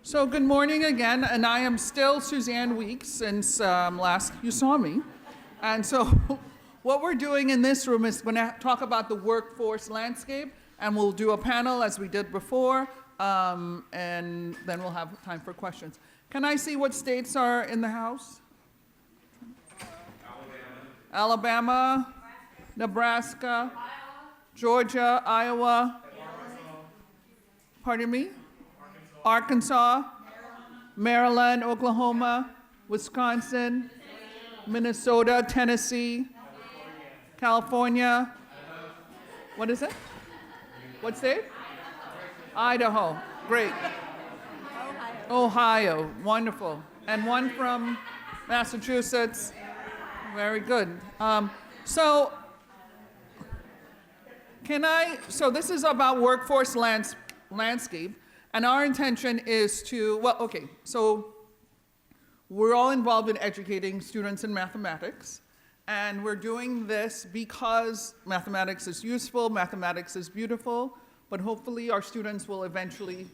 So good morning again, and I am still Suzanne Weekes since last you saw me. And so what we're doing in this room is going to talk about the workforce landscape, and we'll do a panel as we did before, and then we'll have time for questions. Can I see what states are in the house? Alabama, Nebraska, Georgia, Iowa, pardon me? Arkansas, Maryland, Oklahoma, Wisconsin, Minnesota, Tennessee, California. What is it? What state? Idaho. Great. Ohio. Wonderful. And one from Massachusetts. Very good. So this is about workforce landscape. And our intention is to, so we're all involved in educating students in mathematics, and we're doing this because mathematics is useful, mathematics is beautiful, but hopefully our students will eventually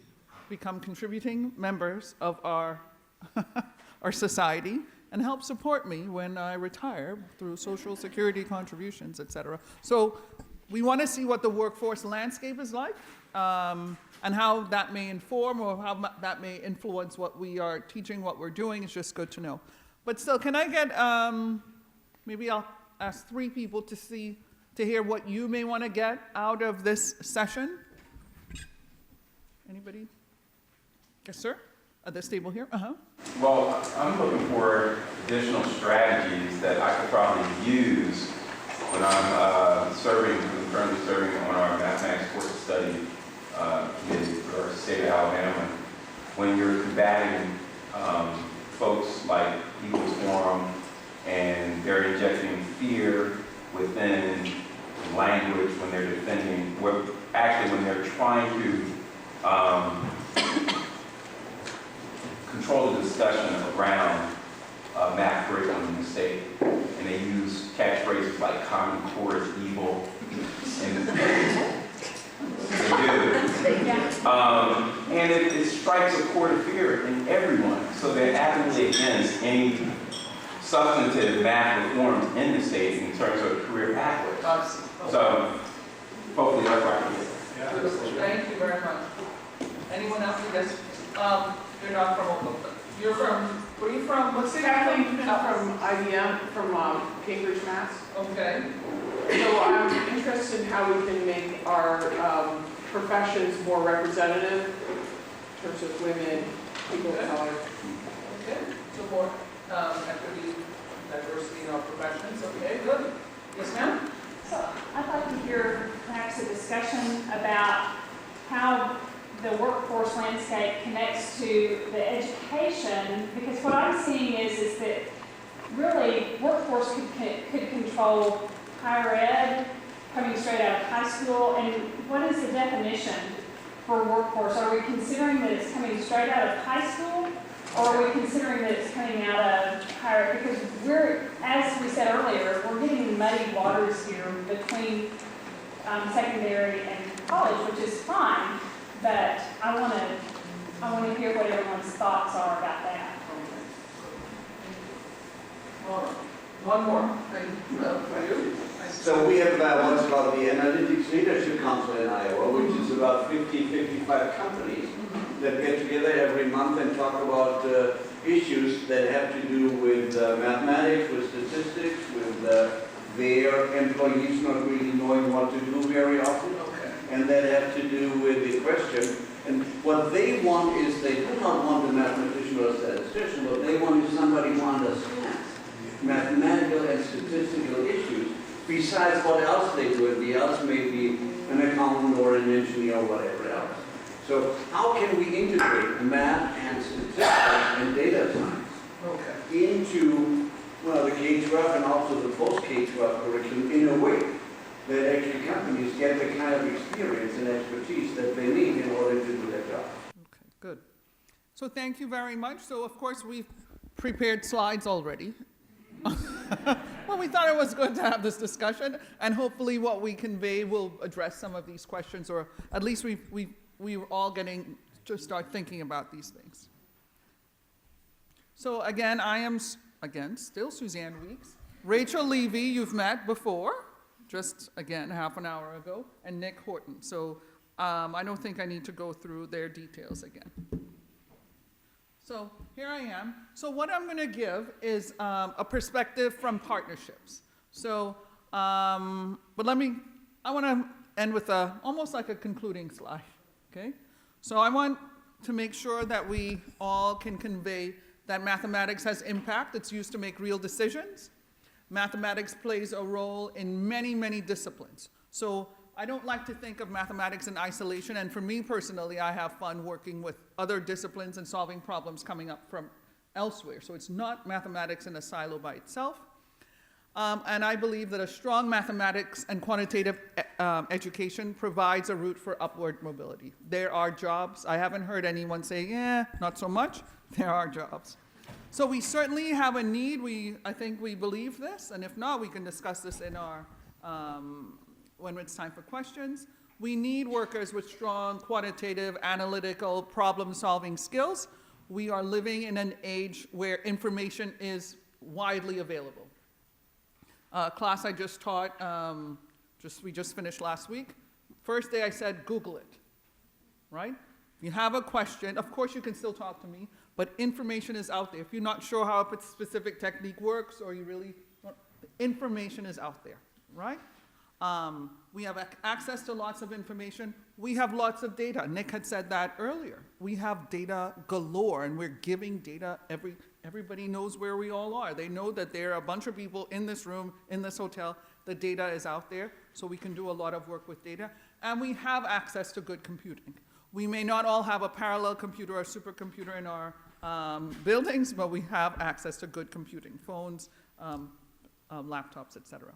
become contributing members of our, our society and help support me when I retire through Social Security contributions, et cetera. So we want to see what the workforce landscape is like, and how that may inform or how that may influence what we are teaching, what we're doing. It's just good to know. But still, can I get, maybe I'll ask 3 people to hear what you may want to get out of this session. Anybody? Yes, sir? At this table here? Well, I'm looking for additional strategies that I could probably use when I'm currently serving on our mathematics course study committee for our state of Alabama. When you're combating folks like People's Forum, and they're injecting fear within language when they're defending, when they're trying to control the discussion around math curriculum in the state. And they use catchphrases like Common Core is evil. And they do. And it strikes a chord of fear in everyone. So they're adamantly against any substantive math reforms in the state in terms of career pathways. So hopefully that's right. Thank you very much. Anyone else? Yes. You're not from Oklahoma. You're from, where are you from? What's the Kathleen from IBM, from Cambridge, Mass. Okay. So I'm interested in how we can make our professions more representative in terms of women, people of color. Okay. So more equity, diversity in our professions. Okay, good. Yes, ma'am? So I'd like to hear perhaps a discussion about how the workforce landscape connects to the education, because what I'm seeing is that really workforce could control higher ed coming straight out of high school. And what is the definition for workforce? Are we considering that it's coming straight out of high school, or are we considering that it's coming out of higher ed? Because we're, as we said earlier, we're getting muddy waters here between secondary and college, which is fine. But I want to hear what everyone's thoughts are about that. One more. For you. So we have what's called the Analytics Leadership Council in Iowa, which is about 55 companies that get together every month and talk about issues that have to do with mathematics, with statistics, with their employees not really knowing what to do very often. And that have to do with the question. And what they want is, they do not want a mathematician or a statistician. What they want is somebody who understands mathematical and statistical issues, besides what else they do. And the else may be an accountant or an engineer or whatever else. So how can we integrate math and statistics and data science into, well, the K-12 and also the post-K-12 curriculum in a way that actually companies get the kind of experience and expertise that they need in order to do their job. Okay, good. So thank you very much. So of course we've prepared slides already. Well, we thought it was good to have this discussion, and hopefully what we convey will address some of these questions, or at least we're all getting to start thinking about these things. So again, I am, again, still Suzanne Weekes. Rachel Levy, you've met before, just again, half an hour ago, and Nick Horton. So I don't think I need to go through their details again. So here I am. So what I'm gonna give is a perspective from partnerships. So, but I wanna end with almost like a concluding slide, okay? So I want to make sure that we all can convey that mathematics has impact. It's used to make real decisions. Mathematics plays a role in many, many disciplines. So I don't like to think of mathematics in isolation, and for me personally, I have fun working with other disciplines and solving problems coming up from elsewhere. So it's not mathematics in a silo by itself. And I believe that a strong mathematics and quantitative education provides a route for upward mobility. There are jobs. I haven't heard anyone say, yeah, not so much. There are jobs. So we certainly have a need. I think we believe this, and if not, we can discuss this in our, when it's time for questions. We need workers with strong quantitative, analytical, problem-solving skills. We are living in an age where information is widely available. Class I just taught, we just finished last week. First day I said, Google it, right? If you have a question, of course you can still talk to me, but information is out there. If you're not sure how a specific technique works, or you really don't, the information is out there, right? We have access to lots of information. We have lots of data. Nick had said that earlier. We have data galore, and we're giving data everybody knows where we all are. They know that there are a bunch of people in this room, in this hotel. The data is out there, so we can do a lot of work with data. And we have access to good computing. We may not all have a parallel computer or supercomputer in our buildings, but we have access to good computing, phones, laptops, et cetera.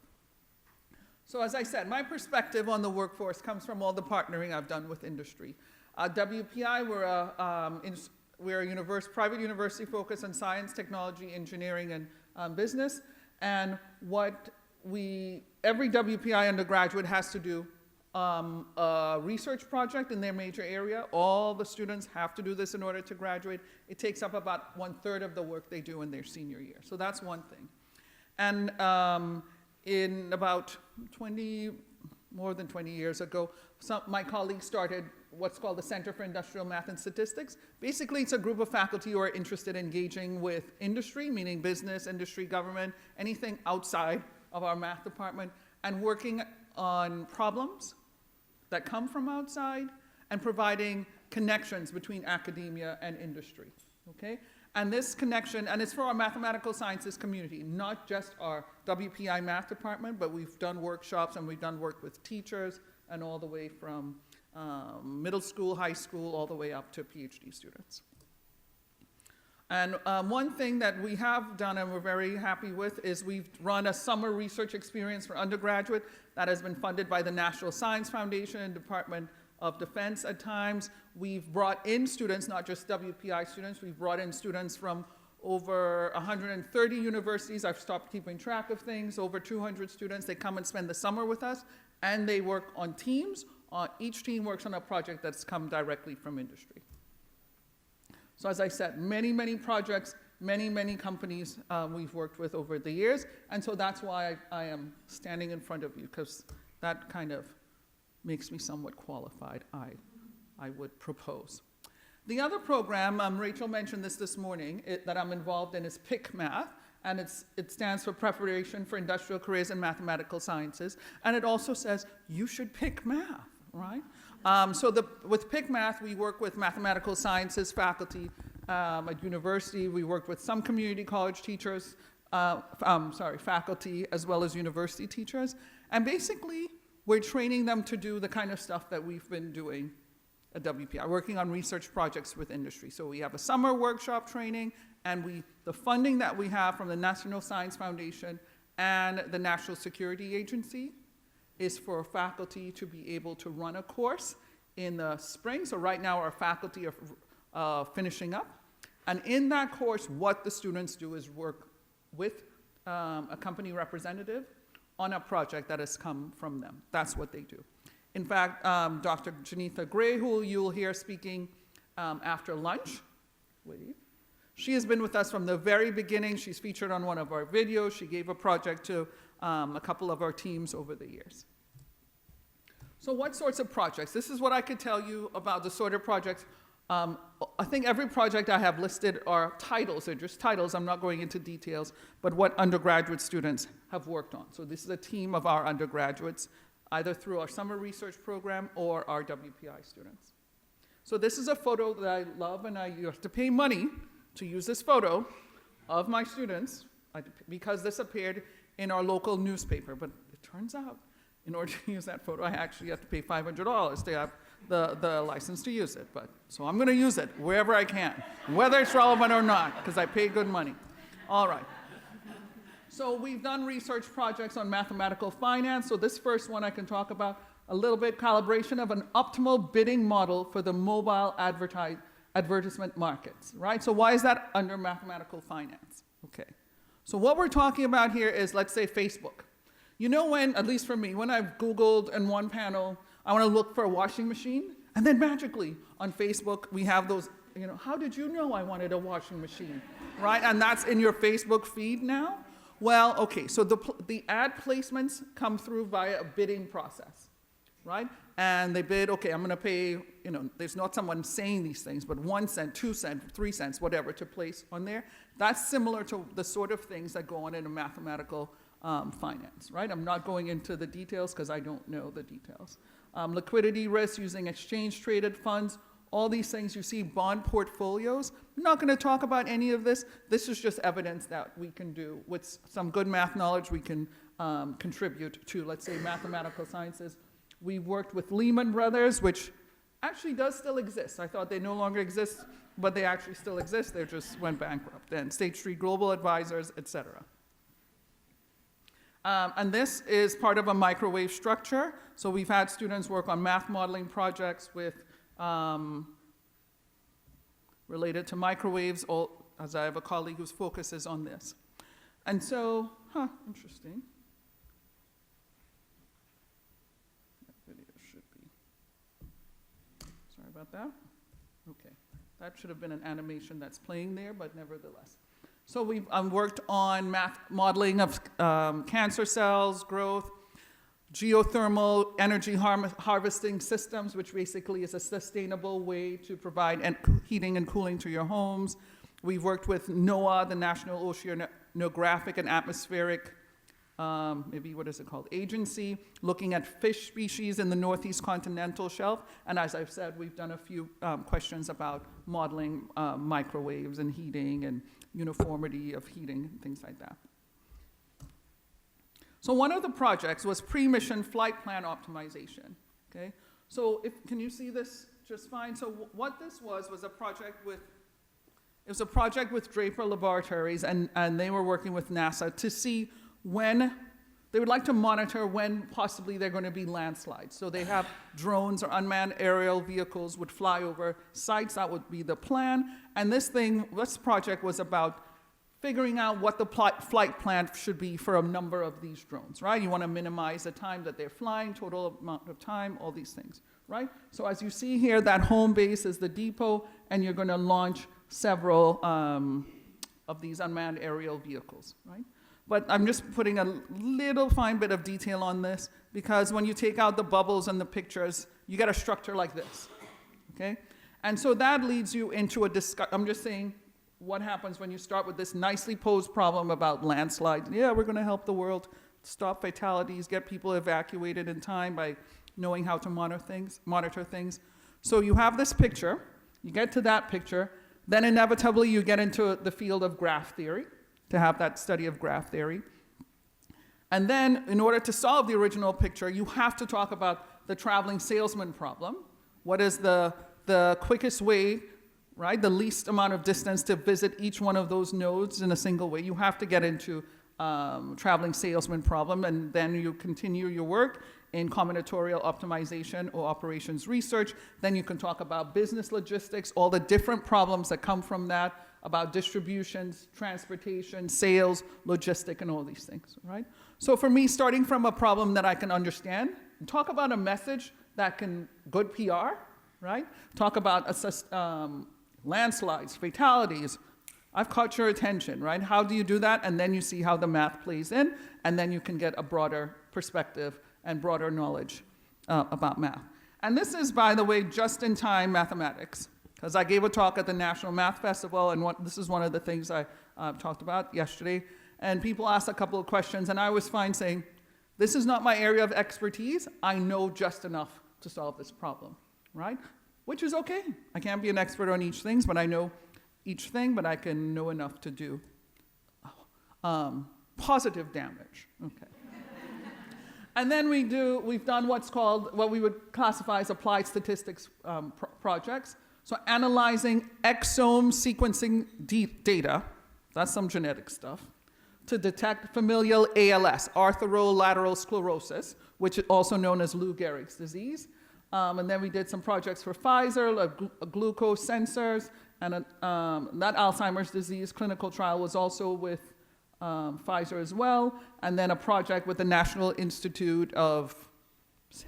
So as I said, my perspective on the workforce comes from all the partnering I've done with industry. WPI, we're a private university focused on science, technology, engineering, and business. And every WPI undergraduate has to do a research project in their major area. All the students have to do this in order to graduate. It takes up about 1/3 of the work they do in their senior year. So that's one thing. And in about more than 20 years ago, my colleagues started what's called the Center for Industrial Math and Statistics. Basically, it's a group of faculty who are interested in engaging with industry, meaning business, industry, government, anything outside of our math department, and working on problems that come from outside and providing connections between academia and industry, okay? And this connection, and it's for our mathematical sciences community, not just our WPI math department, but we've done workshops and we've done work with teachers and all the way from middle school, high school, all the way up to PhD students. And one thing that we have done and we're very happy with is we've run a summer research experience for undergraduate that has been funded by the National Science Foundation and Department of Defense at times. We've brought in students, not just WPI students, we've brought in students from over 130 universities. I've stopped keeping track of things, over 200 students. They come and spend the summer with us, and they work on teams. Each team works on a project that's come directly from industry. So as I said, many, many projects, many, many companies we've worked with over the years, and so that's why I am standing in front of you, because that kind of makes me somewhat qualified, I would propose. The other program, Rachel mentioned this morning, that I'm involved in is PIC Math, and it stands for Preparation for Industrial Careers in Mathematical Sciences, and it also says you should pick math, right? With PIC Math, we work with mathematical sciences faculty at university. We work with some community college teachers, faculty, as well as university teachers, and basically, we're training them to do the kind of stuff that we've been doing at WPI, working on research projects with industry. So we have a summer workshop training, and the funding that we have from the National Science Foundation and the National Security Agency is for faculty to be able to run a course in the spring. So right now our faculty are finishing up. And in that course, what the students do is work with a company representative on a project that has come from them. That's what they do. In fact, Dr. Janitha Gray, who you'll hear speaking after lunch. Wait. She has been with us from the very beginning. She's featured on one of our videos. She gave a project to a couple of our teams over the years. So what sorts of projects? This is what I could tell you about the sort of projects. I think every project I have listed are titles. They're just titles. I'm not going into details, but what undergraduate students have worked on. So this is a team of our undergraduates, either through our summer research program or our WPI students. So this is a photo that I love, and you have to pay money to use this photo of my students because this appeared in our local newspaper. But it turns out, in order to use that photo, I actually have to pay $500 to have the license to use it. So I'm going to use it wherever I can, whether it's relevant or not, because I pay good money. All right. So we've done research projects on mathematical finance. So this first one I can talk about a little bit, calibration of an optimal bidding model for the mobile advertisement markets, right? So why is that under mathematical finance? Okay. So what we're talking about here is, let's say, Facebook. You know when, at least for me, when I've Googled in one panel, I want to look for a washing machine, and then magically on Facebook we have those, how did you know I wanted a washing machine, right? And that's in your Facebook feed now? Well, okay, so the ad placements come through via a bidding process, right? And they bid, okay, I'm going to pay, there's not someone saying these things, but 1 cent, 2 cents, 3 cents, whatever, to place on there. That's similar to the sort of things that go on in a mathematical finance, right? I'm not going into the details because I don't know the details. Liquidity risk using exchange-traded funds, all these things you see, bond portfolios. I'm not going to talk about any of this. This is just evidence that we can do. With some good math knowledge, we can contribute to, let's say, mathematical sciences. We worked with Lehman Brothers, which actually does still exist. I thought they no longer exist, but they actually still exist. They just went bankrupt. And State Street Global Advisors, et cetera. And this is part of a microwave structure. So we've had students work on math modeling projects with related to microwaves, as I have a colleague whose focus is on this. And so, interesting. That video should be, sorry about that. Okay, that should have been an animation that's playing there, but nevertheless. So we've worked on math modeling of cancer cells, growth, geothermal energy harvesting systems, which basically is a sustainable way to provide heating and cooling to your homes. We've worked with NOAA, the National Oceanographic and Atmospheric, agency, looking at fish species in the Northeast continental shelf. And as I've said, we've done a few questions about modeling microwaves and heating and uniformity of heating and things like that. So one of the projects was pre-mission flight plan optimization, okay? So can you see this just fine? So what this was a project with Draper Laboratories, and they were working with NASA to see when, they would like to monitor when possibly they're going to be landslides. So they have drones or unmanned aerial vehicles would fly over sites, that would be the plan. And this project was about figuring out what the flight plan should be for a number of these drones, right? You want to minimize the time that they're flying, total amount of time, all these things, right? So as you see here, that home base is the depot, and you're going to launch several of these unmanned aerial vehicles, right? But I'm just putting a little fine bit of detail on this, because when you take out the bubbles and the pictures, you get a structure like this, okay? And so that leads you into I'm just saying what happens when you start with this nicely posed problem about landslides. Yeah, we're going to help the world stop fatalities, get people evacuated in time by knowing how to monitor things. So you have this picture, you get to that picture, then inevitably you get into the field of graph theory, to have that study of graph theory. And then in order to solve the original picture, you have to talk about the traveling salesman problem. What is the quickest way, right, the least amount of distance to visit each one of those nodes in a single way? You have to get into traveling salesman problem, and then you continue your work in combinatorial optimization or operations research. Then you can talk about business logistics, all the different problems that come from that, about distributions, transportation, sales, logistic, and all these things, right? So for me, starting from a problem that I can understand, talk about a message that can, good PR, right? Talk about landslides, fatalities. I've caught your attention, right? How do you do that? And then you see how the math plays in, and then you can get a broader perspective and broader knowledge about math. And this is, by the way, just-in-time mathematics, because I gave a talk at the National Math Festival, and this is one of the things I talked about yesterday. And people asked a couple of questions, and I was fine saying, this is not my area of expertise. I know just enough to solve this problem, right? Which is okay. I can't be an expert on each thing, but I know each thing, but I can know enough to do positive damage. Okay. And then we've done what we would classify as applied statistics projects. So analyzing exome sequencing data, that's some genetic stuff, to detect familial ALS, arthrolateral sclerosis, which is also known as Lou Gehrig's disease. And then we did some projects for Pfizer, glucose sensors, and that Alzheimer's disease clinical trial was also with Pfizer as well. And then a project with the National Institute of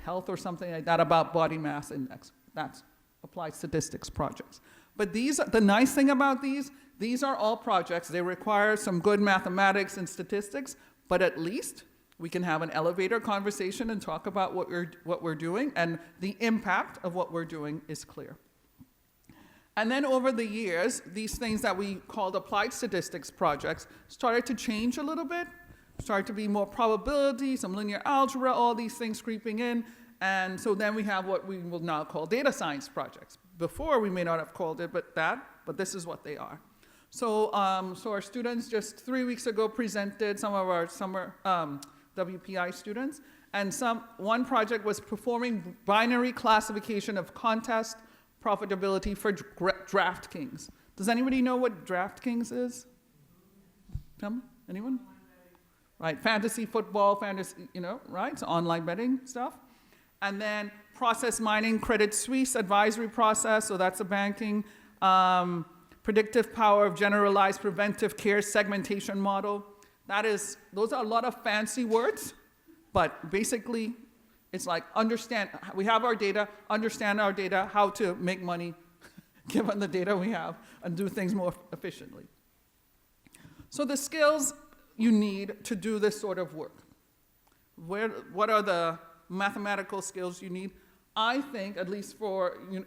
Health or something like that about body mass index. That's applied statistics projects. But the nice thing about these are all projects. They require some good mathematics and statistics, but at least we can have an elevator conversation and talk about what we're doing, and the impact of what we're doing is clear. And then over the years, these things that we called applied statistics projects started to change a little bit, started to be more probability, some linear algebra, all these things creeping in. And so then we have what we will now call data science projects. Before, we may not have called it but this is what they are. So our students just 3 weeks ago presented, some of our summer WPI students, and one project was performing binary classification of contest profitability for DraftKings. Does anybody know what DraftKings is? Tell me, anyone? Right, fantasy football, right? It's online betting stuff. And then process mining, Credit Suisse advisory process, so that's a banking. Predictive power of generalized preventive care segmentation model. Those are a lot of fancy words, but basically it's like we have our data, understand our data, how to make money given the data we have, and do things more efficiently. So the skills you need to do this sort of work. What are the mathematical skills you need? I think, at least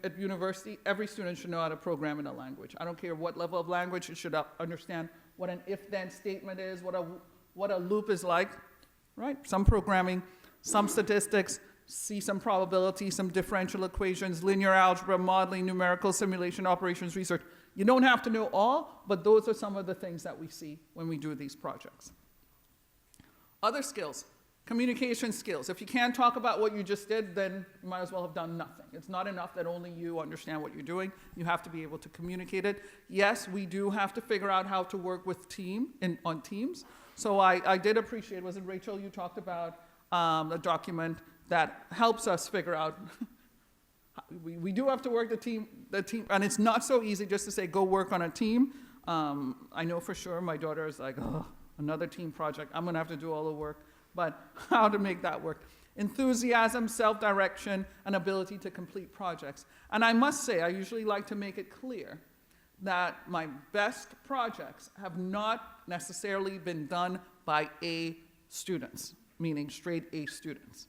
at university, every student should know how to program in a language. I don't care what level of language, you should understand what an if-then statement is, what a loop is like, right? Some programming, some statistics, see some probability, some differential equations, linear algebra, modeling, numerical simulation, operations research. You don't have to know all, but those are some of the things that we see when we do these projects. Other skills. Communication skills. If you can't talk about what you just did, then you might as well have done nothing. It's not enough that only you understand what you're doing. You have to be able to communicate it. Yes, we do have to figure out how to work with on teams. So I did appreciate, was it Rachel, you talked about a document that helps us figure out, we do have to work the team, and it's not so easy just to say, go work on a team. I know for sure my daughter is like, oh, another team project, I'm gonna have to do all the work. But how to make that work. Enthusiasm, self-direction, and ability to complete projects. And I must say, I usually like to make it clear that my best projects have not necessarily been done by A students, meaning straight A students,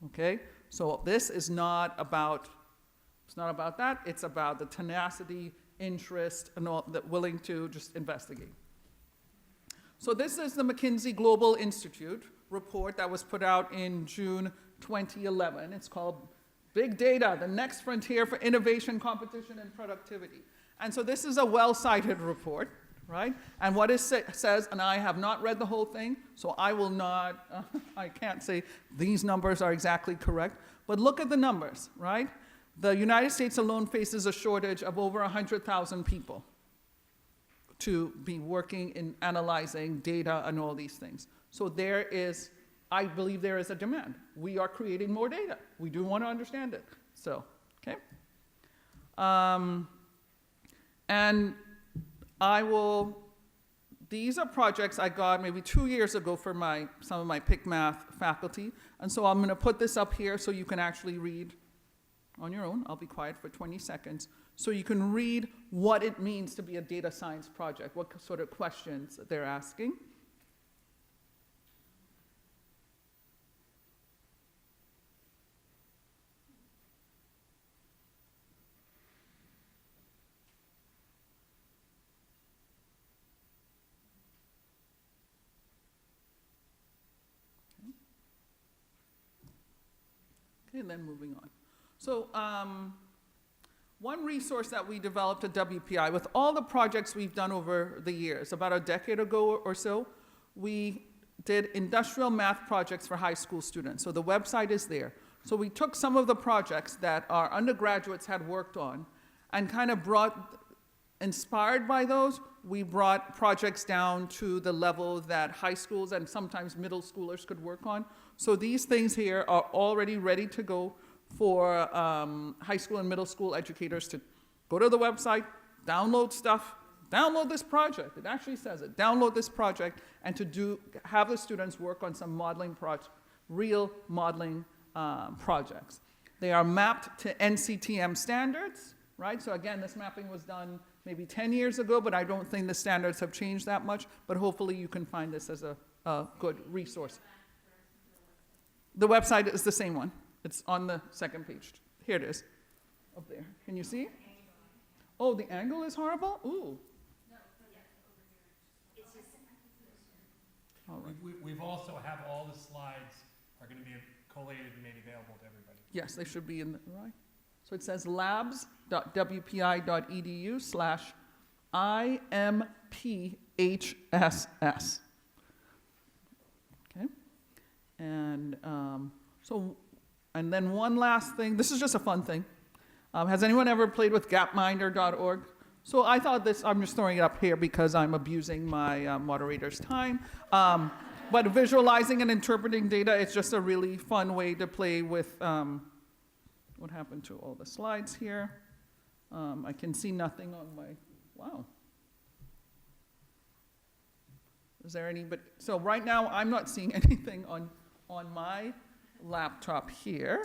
okay? So this is not about that, it's about the tenacity, interest, and all that willing to just investigate. So this is the McKinsey Global Institute report that was put out in June 2011. It's called Big Data, the Next Frontier for Innovation, Competition, and Productivity. And so this is a well-cited report, right? And what it says, and I have not read the whole thing, so I will not, I can't say these numbers are exactly correct, but look at the numbers, right? The United States alone faces a shortage of over 100,000 people to be working in analyzing data and all these things. So I believe there is a demand. We are creating more data. We do want to understand it. So, okay. And these are projects I got maybe 2 years ago for some of my Pick Math faculty. And so I'm going to put this up here so you can actually read on your own. I'll be quiet for 20 seconds so you can read what it means to be a data science project, what sort of questions they're asking. Okay, and then moving on. So one resource that we developed at WPI, with all the projects we've done over the years, about a decade ago or so, we did industrial math projects for high school students. So the website is there. So we took some of the projects that our undergraduates had worked on and kind of inspired by those, we brought projects down to the level that high schools and sometimes middle schoolers could work on. So these things here are already ready to go for high school and middle school educators to go to the website, download stuff, download this project. It actually says it. Download this project and to have the students work on some modeling real modeling projects. They are mapped to NCTM standards, right? So again, this mapping was done maybe 10 years ago, but I don't think the standards have changed that much, but hopefully you can find this as a good resource. The website is the same one. It's on the second page. Here it is, up there. Can you see? Oh, the angle is horrible? Ooh. All right. We've also have all the slides are going to be collated and made available to everybody. Yes, they should be in the, right? So it says labs.wpi.edu/IMPHSS. Okay. And and then one last thing. This is just a fun thing. Has anyone ever played with gapminder.org? So I thought this, I'm just throwing it up here because I'm abusing my moderator's time. But visualizing and interpreting data, it's just a really fun way to play with, what happened to all the slides here? I can see nothing on my, wow. Is there any, so right now I'm not seeing anything on my laptop here.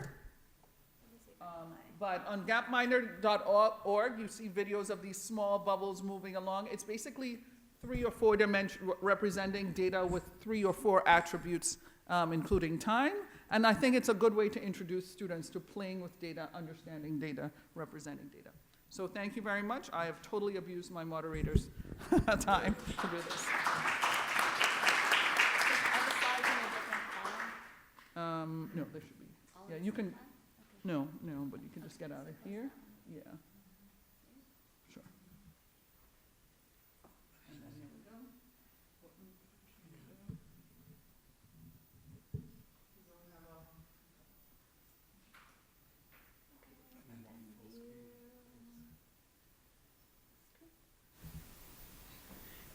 But on gapminder.org, you see videos of these small bubbles moving along. It's basically 3 or 4 dimensions representing data with 3 or 4 attributes, including time. And I think it's a good way to introduce students to playing with data, understanding data, representing data. So thank you very much. I have totally abused my moderator's time to do this. No, there should be. Yeah, you can. No, but you can just get out of here. Yeah. Sure. And then here we go.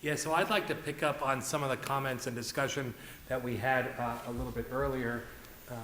Yeah, so I'd like to pick up on some of the comments and discussion that we had a little bit earlier.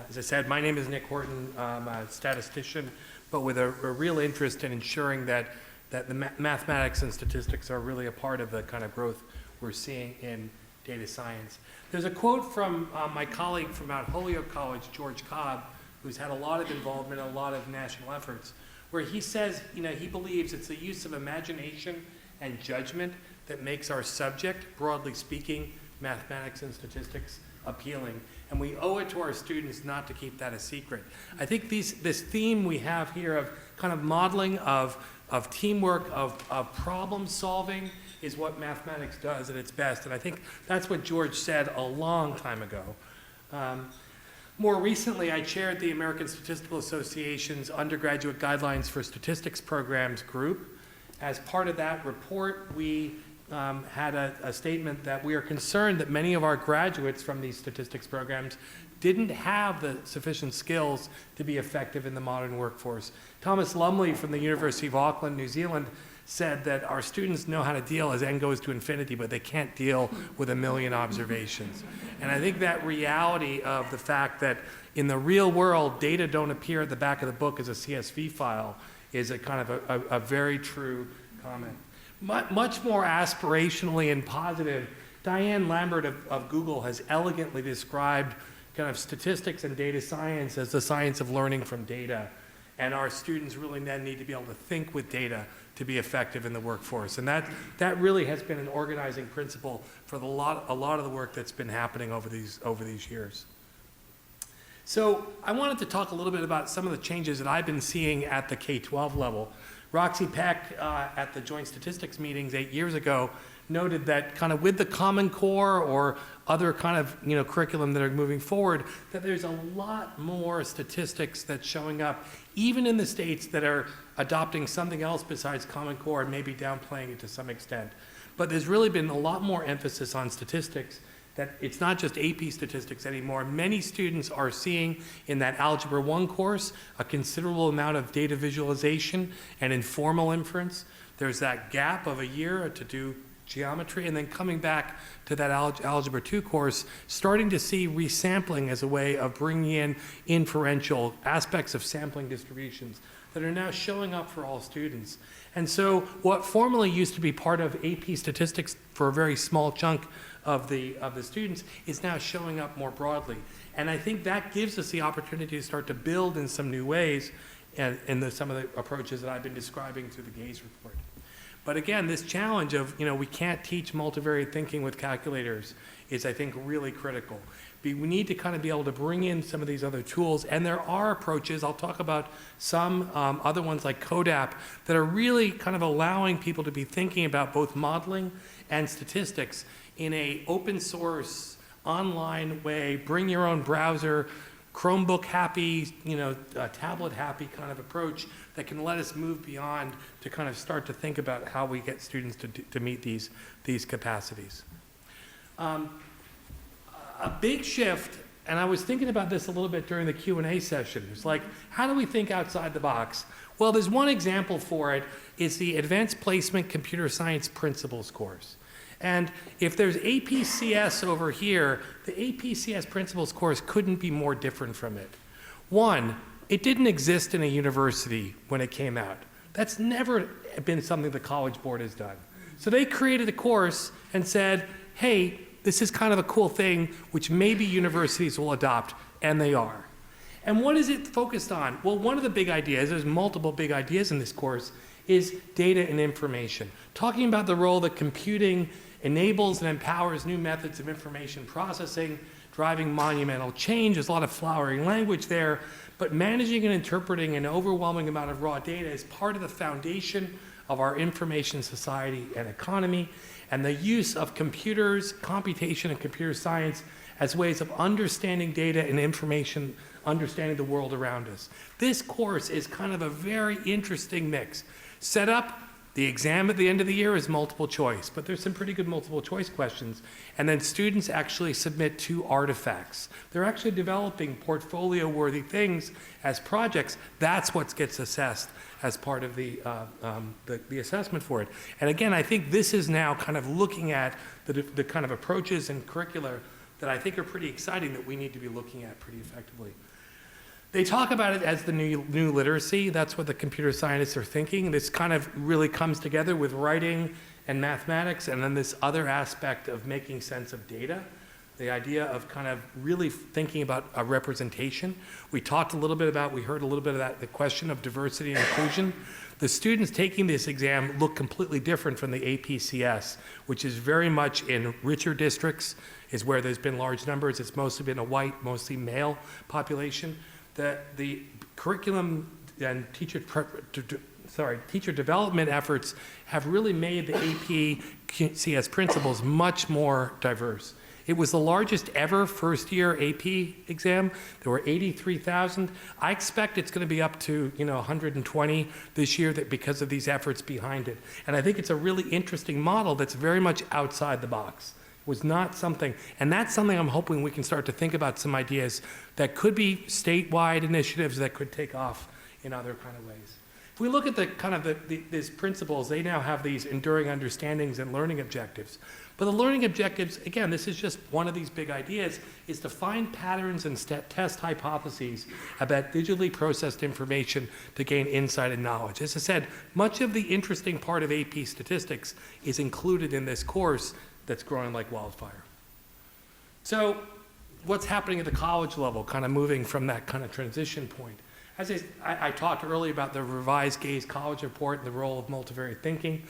As I said, my name is Nick Horton. I'm a statistician, but with a real interest in ensuring that the mathematics and statistics are really a part of the kind of growth we're seeing in data science. There's a quote from my colleague from Mount Holyoke College, George Cobb, who's had a lot of involvement in a lot of national efforts, where he says, he believes it's the use of imagination and judgment that makes our subject, broadly speaking, mathematics and statistics, appealing. And we owe it to our students not to keep that a secret. I think this theme we have here of kind of modeling of teamwork, of problem solving is what mathematics does at its best. And I think that's what George said a long time ago. More recently, I chaired the American Statistical Association's Undergraduate Guidelines for Statistics Programs group. As part of that report, we had a statement that we are concerned that many of our graduates from these statistics programs didn't have the sufficient skills to be effective in the modern workforce. Thomas Lumley from the University of Auckland, New Zealand, said that our students know how to deal as n goes to infinity, but they can't deal with a million observations. And I think that reality of the fact that in the real world, data don't appear at the back of the book as a CSV file is a kind of a very true comment. Much more aspirationally and positive, Diane Lambert of Google has elegantly described kind of statistics and data science as the science of learning from data. And our students really then need to be able to think with data to be effective in the workforce. And that really has been an organizing principle for a lot of the work that's been happening over these years. So I wanted to talk a little bit about some of the changes that I've been seeing at the K-12 level. Roxy Peck at the Joint Statistics meetings 8 years ago noted that kind of with the Common Core or other kind of curriculum that are moving forward, that there's a lot more statistics that's showing up, even in the states that are adopting something else besides Common Core and maybe downplaying it to some extent. But there's really been a lot more emphasis on statistics, that it's not just AP statistics anymore. Many students are seeing in that Algebra 1 course a considerable amount of data visualization and informal inference. There's that gap of a year to do geometry, and then coming back to that Algebra 2 course, starting to see resampling as a way of bringing in inferential aspects of sampling distributions that are now showing up for all students. And so what formerly used to be part of AP statistics for a very small chunk of the students is now showing up more broadly. And I think that gives us the opportunity to start to build in some new ways in some of the approaches that I've been describing through the GAZE report. But again, this challenge of, we can't teach multivariate thinking with calculators is, I think, really critical. We need to kind of be able to bring in some of these other tools, and there are approaches, I'll talk about some other ones like CODAP, that are really kind of allowing people to be thinking about both modeling and statistics in a open source, online way, bring your own browser, Chromebook happy, tablet happy kind of approach that can let us move beyond to kind of start to think about how we get students to meet these capacities. A big shift, and I was thinking about this a little bit during the Q&A session. It's like, how do we think outside the box? Well, there's one example for it. It's the Advanced Placement Computer Science Principles course. And if there's APCS over here, the APCS Principles course couldn't be more different from it. One, it didn't exist in a university when it came out. That's never been something the College Board has done. So they created a course and said, hey, this is kind of a cool thing which maybe universities will adopt, and they are. And what is it focused on? Well, one of the big ideas, there's multiple big ideas in this course, is data and information. Talking about the role that computing enables and empowers new methods of information processing, driving monumental change. There's a lot of flowering language there, but managing and interpreting an overwhelming amount of raw data is part of the foundation of our information society and economy, and the use of computers, computation, and computer science as ways of understanding data and information, understanding the world around us. This course is kind of a very interesting mix. Set up, the exam at the end of the year is multiple choice, but there's some pretty good multiple choice questions. And then students actually submit 2 artifacts. They're actually developing portfolio-worthy things as projects. That's what gets assessed as part of the assessment for it. And again, I think this is now kind of looking at the kind of approaches and curricula that I think are pretty exciting that we need to be looking at pretty effectively. They talk about it as the new literacy. That's what the computer scientists are thinking. This kind of really comes together with writing and mathematics, and then this other aspect of making sense of data. The idea of kind of really thinking about a representation. We heard a little bit of that, the question of diversity and inclusion. The students taking this exam look completely different from the APCS, which is very much in richer districts, is where there's been large numbers. It's mostly been a white, mostly male population. The curriculum and teacher development efforts have really made the APCS principles much more diverse. It was the largest ever first-year AP exam. There were 83,000. I expect it's going to be up to 120 this year because of these efforts behind it. And I think it's a really interesting model that's very much outside the box. Was not something, and that's something I'm hoping we can start to think about some ideas that could be statewide initiatives that could take off in other kind of ways. If we look at the kind of these principles, they now have these enduring understandings and learning objectives. But the learning objectives, again, this is just one of these big ideas, is to find patterns and test hypotheses about digitally processed information to gain insight and knowledge. As I said, much of the interesting part of AP statistics is included in this course that's growing like wildfire. So what's happening at the college level, kind of moving from that kind of transition point? As I talked earlier about the revised Gaze College Report and the role of multivariate thinking.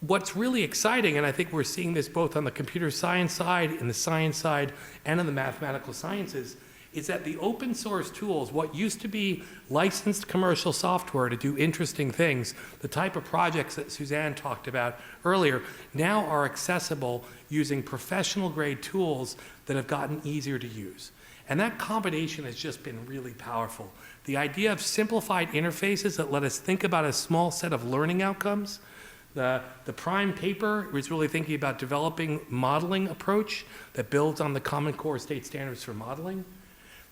What's really exciting, and I think we're seeing this both on the computer science side, in the science side, and in the mathematical sciences, is that the open source tools, what used to be licensed commercial software to do interesting things, the type of projects that Suzanne talked about earlier, now are accessible using professional grade tools that have gotten easier to use. And that combination has just been really powerful. The idea of simplified interfaces that let us think about a small set of learning outcomes. The prime paper was really thinking about developing modeling approach that builds on the Common Core state standards for modeling.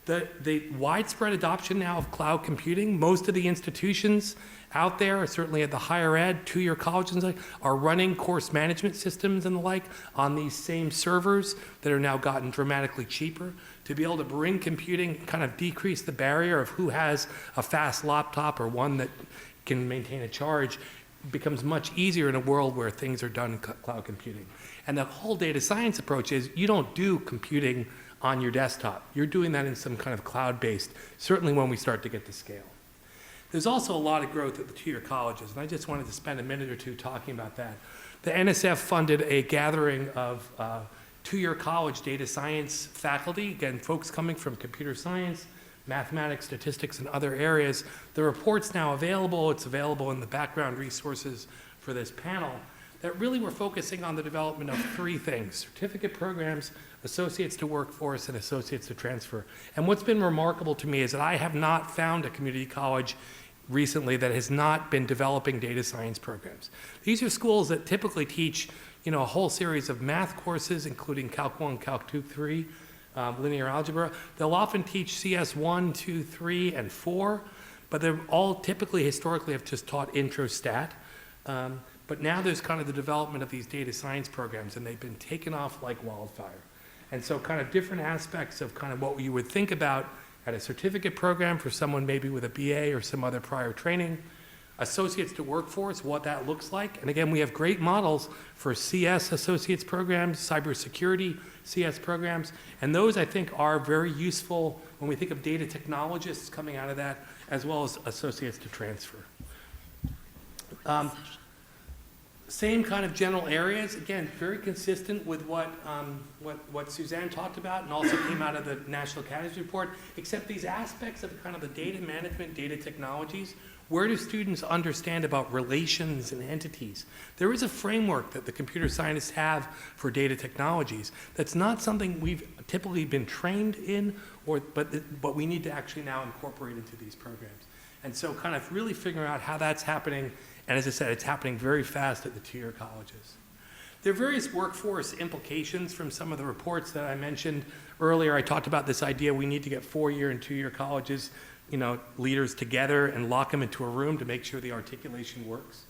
The widespread adoption now of cloud computing, most of the institutions out there, certainly at the higher ed, two-year colleges and like, are running course management systems and the like on these same servers that are now gotten dramatically cheaper. To be able to bring computing, kind of decrease the barrier of who has a fast laptop or one that can maintain a charge, becomes much easier in a world where things are done in cloud computing. And the whole data science approach is you don't do computing on your desktop. You're doing that in some kind of cloud-based, certainly when we start to get to scale. There's also a lot of growth at the two-year colleges, and I just wanted to spend a minute or two talking about that. The NSF funded a gathering of two-year college data science faculty, again, folks coming from computer science, mathematics, statistics, and other areas. The report's now available. It's available in the background resources for this panel. That really we're focusing on the development of three things: certificate programs, associates to workforce, and associates to transfer. And what's been remarkable to me is that I have not found a community college recently that has not been developing data science programs. These are schools that typically teach, you know, a whole series of math courses, including Calc 1, Calc 2, 3, linear algebra. They'll often teach CS 1, 2, 3, and 4, but they're all typically historically have just taught intro stat. But now there's kind of the development of these data science programs, and they've been taken off like wildfire. And so kind of different aspects of kind of what you would think about at a certificate program for someone maybe with a BA or some other prior training, associates to workforce, what that looks like. And again, we have great models for CS associates programs, cybersecurity CS programs, and those I think are very useful when we think of data technologists coming out of that, as well as associates to transfer. Same kind of general areas, again, very consistent with what Suzanne talked about and also came out of the National Academies Report, except these aspects of kind of the data management, data technologies. Where do students understand about relations and entities? There is a framework that the computer scientists have for data technologies. That's not something we've typically been trained in, but we need to actually now incorporate into these programs. And so kind of really figuring out how that's happening. And as I said, it's happening very fast at the two-year colleges. There are various workforce implications from some of the reports that I mentioned earlier. I talked about this idea we need to get four-year and two-year colleges, you know, leaders together and lock them into a room to make sure the articulation works,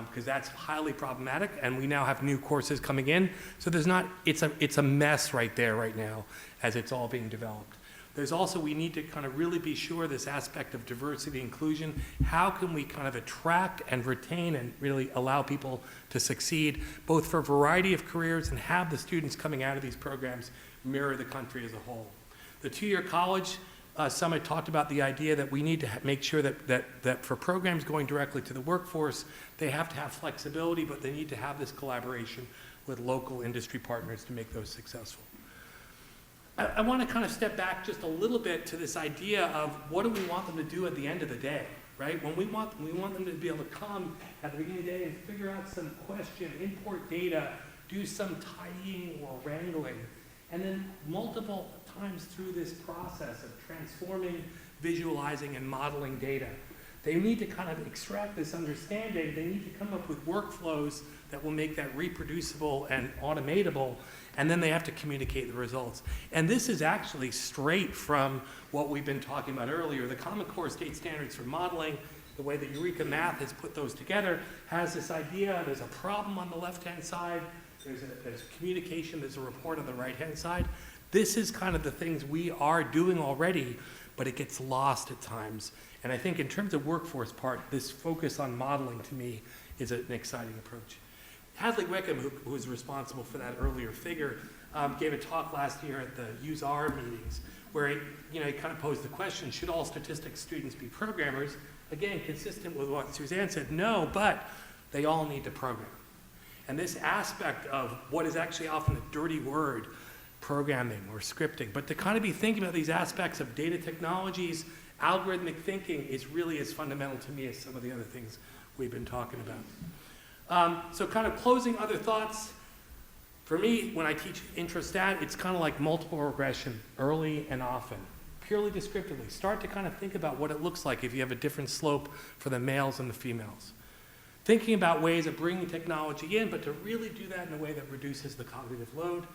because that's highly problematic. And we now have new courses coming in, so there's not. It's a mess right there right now as it's all being developed. There's also, we need to kind of really be sure this aspect of diversity inclusion. How can we kind of attract and retain and really allow people to succeed, both for a variety of careers and have the students coming out of these programs mirror the country as a whole. The two-year college summit talked about the idea that we need to make sure that for programs going directly to the workforce, they have to have flexibility, but they need to have this collaboration with local industry partners to make those successful. I want to kind of step back just a little bit to this idea of what do we want them to do at the end of the day, right? When we want them to be able to come at the beginning of the day and figure out some question, import data, do some tidying or wrangling, and then multiple times through this process of transforming, visualizing, and modeling data. They need to kind of extract this understanding. They need to come up with workflows that will make that reproducible and automatable, and then they have to communicate the results. And this is actually straight from what we've been talking about earlier. The Common Core state standards for modeling, the way that Eureka Math has put those together, has this idea, there's a problem on the left-hand side, there's communication, there's a report on the right-hand side. This is kind of the things we are doing already, but it gets lost at times. And I think in terms of workforce part, this focus on modeling to me is an exciting approach. Hadley Wickham, who was responsible for that earlier figure, gave a talk last year at the Use R meetings where he kind of posed the question, should all statistics students be programmers? Again, consistent with what Suzanne said, no, but they all need to program. And this aspect of what is actually often a dirty word, programming or scripting, but to kind of be thinking about these aspects of data technologies, algorithmic thinking is really as fundamental to me as some of the other things we've been talking about. So kind of closing other thoughts. For me, when I teach intrastat, it's kind of like multiple regression, early and often, purely descriptively. Start to kind of think about what it looks like if you have a different slope for the males and the females. Thinking about ways of bringing technology in, but to really do that in a way that reduces the cognitive load.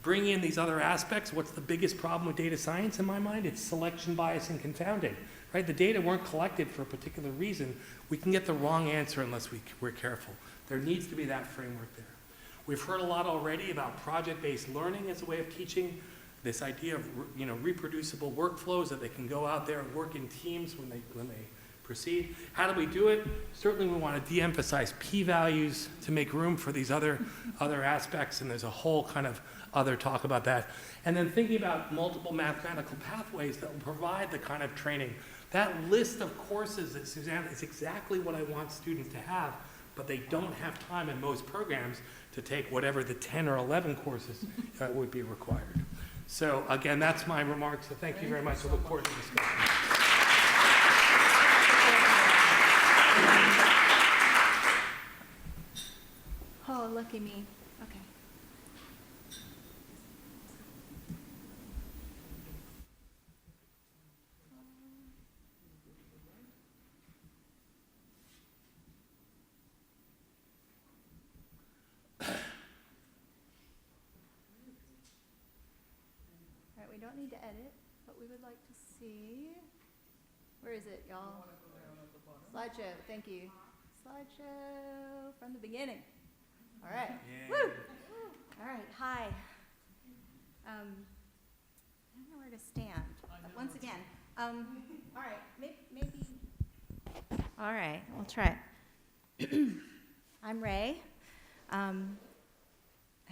Bring in these other aspects. What's the biggest problem with data science in my mind? It's selection bias and confounding, right? The data weren't collected for a particular reason. We can get the wrong answer unless we're careful. There needs to be that framework there. We've heard a lot already about project-based learning as a way of teaching, this idea of reproducible workflows that they can go out there and work in teams when they proceed. How do we do it? Certainly we want to de-emphasize p-values to make room for these other aspects, and there's a whole kind of other talk about that. And then thinking about multiple mathematical pathways that will provide the kind of training. That list of courses that Suzanne is exactly what I want students to have, but they don't have time in most programs to take whatever the 10 or 11 courses would be required. So again, that's my remarks. So thank you very much. I look forward to discussion. Oh, lucky me. Okay. All right, we don't need to edit, but we would like to see. Where is it, y'all? Slideshow. Thank you. Slideshow from the beginning. All right. Woo! All right. Hi. I don't know where to stand. Once again. All right. Maybe. All right. We'll try it. I'm Ray. I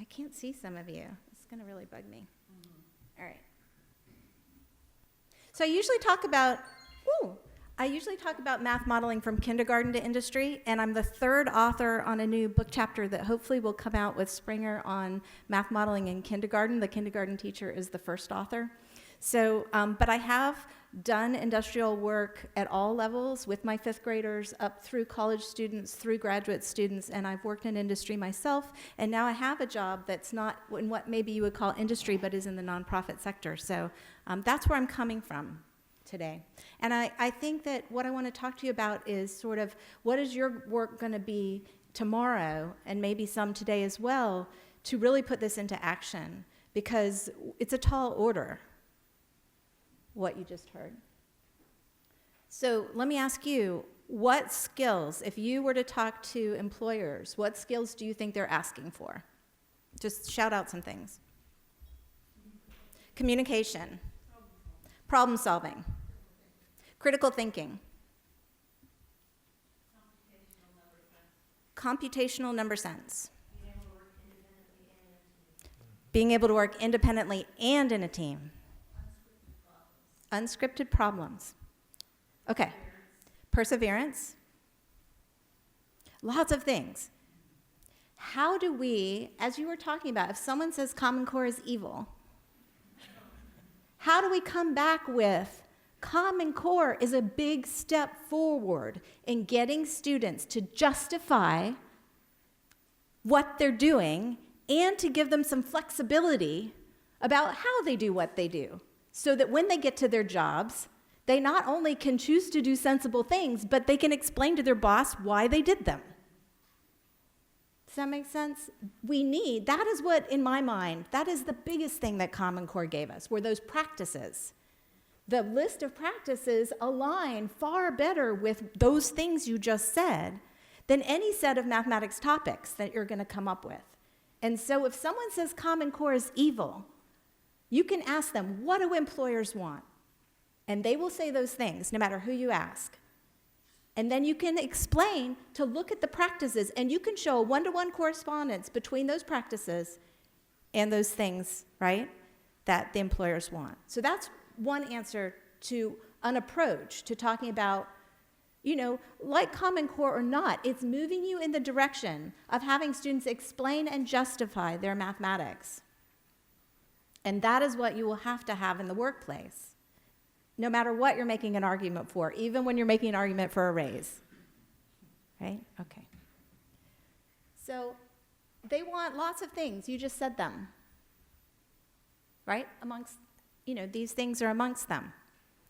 can't see some of you. It's going to really bug me. All right. So I usually talk about math modeling from kindergarten to industry, and I'm the third author on a new book chapter that hopefully will come out with Springer on math modeling in kindergarten. The kindergarten teacher is the first author. So, but I have done industrial work at all levels with my fifth graders up through college students, through graduate students, and I've worked in industry myself, and now I have a job that's not in what maybe you would call industry, but is in the nonprofit sector. So that's where I'm coming from today. And I think that what I want to talk to you about is sort of what is your work going to be tomorrow, and maybe some today as well, to really put this into action, because it's a tall order, what you just heard. So let me ask you, what skills, if you were to talk to employers, what skills do you think they're asking for? Just shout out some things. Communication. Problem solving. Critical thinking. Computational number sense. Being able to work independently and in a team. Unscripted problems. Okay. Perseverance. Lots of things. How do we, as you were talking about, if someone says Common Core is evil, how do we come back with Common Core is a big step forward in getting students to justify what they're doing and to give them some flexibility about how they do what they do, so that when they get to their jobs, they not only can choose to do sensible things, but they can explain to their boss why they did them. Does that make sense? That is what, in my mind, that is the biggest thing that Common Core gave us, were those practices. The list of practices align far better with those things you just said than any set of mathematics topics that you're going to come up with. And so if someone says Common Core is evil, you can ask them, what do employers want? And they will say those things, no matter who you ask. And then you can explain to look at the practices, and you can show a one-to-one correspondence between those practices and those things, right, that the employers want. So that's one answer to an approach to talking about, you know, like Common Core or not, it's moving you in the direction of having students explain and justify their mathematics. And that is what you will have to have in the workplace, no matter what you're making an argument for, even when you're making an argument for a raise. Right? Okay. So they want lots of things. You just said them. Right? Amongst, you know, these things are amongst them.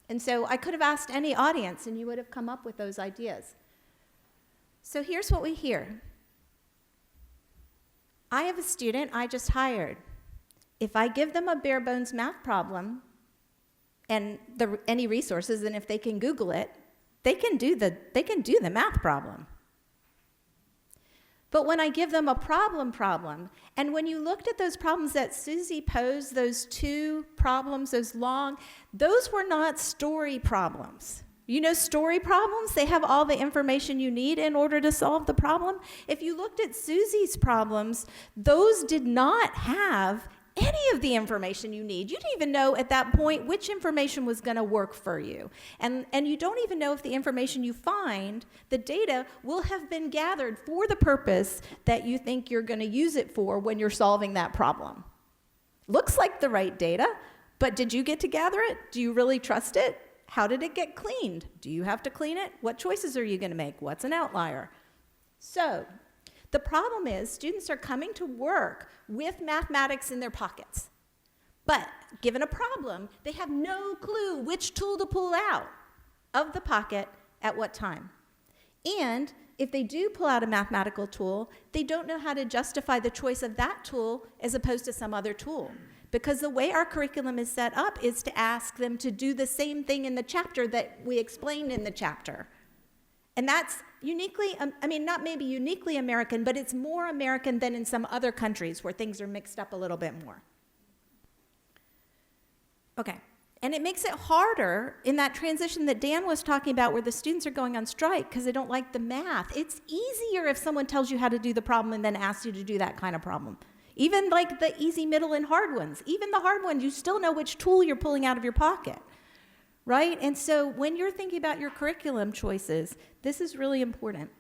And so I could have asked any audience, and you would have come up with those ideas. So here's what we hear. I have a student I just hired. If I give them a bare bones math problem and any resources, and if they can Google it, they can do the math problem. But when I give them a problem, and when you looked at those problems that Susie posed, those two problems, those were not story problems. You know story problems, they have all the information you need in order to solve the problem. If you looked at Susie's problems, those did not have any of the information you need. You didn't even know at that point which information was going to work for you. And you don't even know if the information you find, the data, will have been gathered for the purpose that you think you're going to use it for when you're solving that problem. Looks like the right data, but did you get to gather it? Do you really trust it? How did it get cleaned? Do you have to clean it? What choices are you going to make? What's an outlier? So, the problem is students are coming to work with mathematics in their pockets. But given a problem, they have no clue which tool to pull out of the pocket at what time. And if they do pull out a mathematical tool, they don't know how to justify the choice of that tool as opposed to some other tool. Because the way our curriculum is set up is to ask them to do the same thing in the chapter that we explained in the chapter. And that's uniquely, not maybe uniquely American, but it's more American than in some other countries where things are mixed up a little bit more. Okay, and it makes it harder in that transition that Dan was talking about where the students are going on strike because they don't like the math. It's easier if someone tells you how to do the problem and then asks you to do that kind of problem. Even like the easy, middle, and hard ones. Even the hard ones, you still know which tool you're pulling out of your pocket. Right? And so when you're thinking about your curriculum choices, this is really important.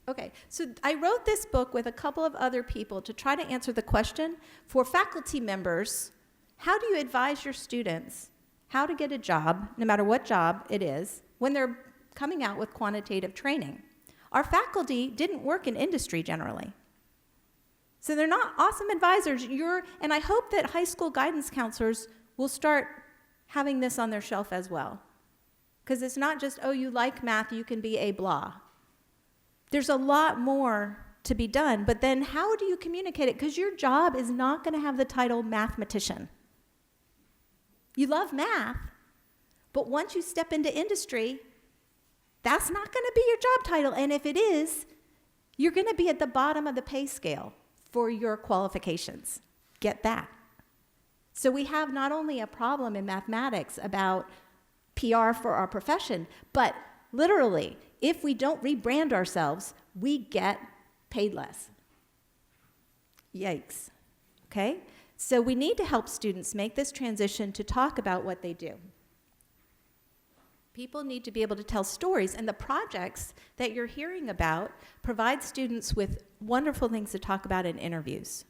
Okay, so I wrote this book with a couple of other people to try to answer the question for faculty members, how do you advise your students how to get a job, no matter what job it is, when they're coming out with quantitative training? Our faculty didn't work in industry generally. So they're not awesome advisors. And I hope that high school guidance counselors will start having this on their shelf as well. Because it's not just, oh, you like math, you can be a blah. There's a lot more to be done, but then how do you communicate it? Because your job is not going to have the title mathematician. You love math, but once you step into industry, that's not going to be your job title. And if it is, you're going to be at the bottom of the pay scale for your qualifications. Get that. So we have not only a problem in mathematics about PR for our profession, but literally, if we don't rebrand ourselves, we get paid less. Yikes. Okay? So we need to help students make this transition to talk about what they do. People need to be able to tell stories, and the projects that you're hearing about provide students with wonderful things to talk about in interviews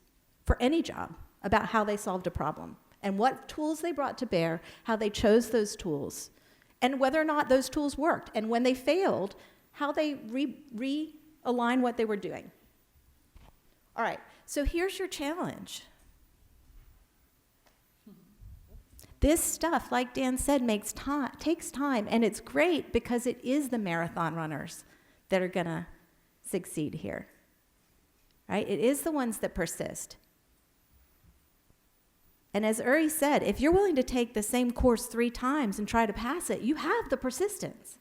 for any job, about how they solved a problem and what tools they brought to bear, how they chose those tools, and whether or not those tools worked, and when they failed, how they realign what they were doing. All right, so here's your challenge. This stuff, like Dan said, takes time, and it's great because it is the marathon runners that are going to succeed here. Right? It is the ones that persist. And as Uri said, if you're willing to take the same course 3 times and try to pass it, you have the persistence.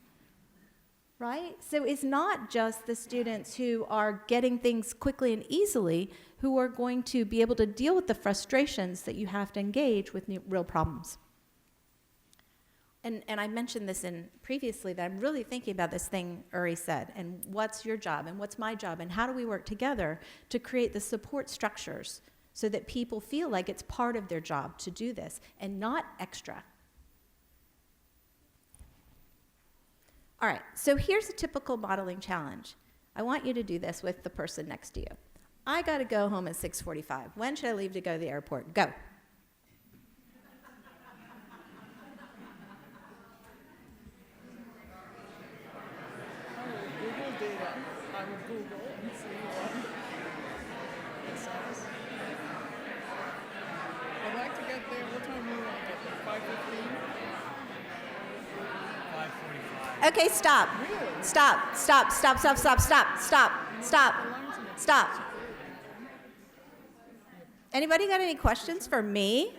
Right? So it's not just the students who are getting things quickly and easily who are going to be able to deal with the frustrations that you have to engage with real problems. and I mentioned this in previously, that I'm really thinking about this thing Uri said, and what's your job, and what's my job, and how do we work together to create the support structures so that people feel like it's part of their job to do this, and not extra. All right, so here's a typical modeling challenge. I want you to do this with the person next to you. I gotta go home at 6:45. When should I leave to go to the airport? Go. Google data. I will Google and see what it says. I'd like to get there. What time do you want to get there? 5:15? 5:45. Okay, stop. Really? Stop, stop, stop, stop, stop, stop, stop, stop, stop. Anybody got any questions for me?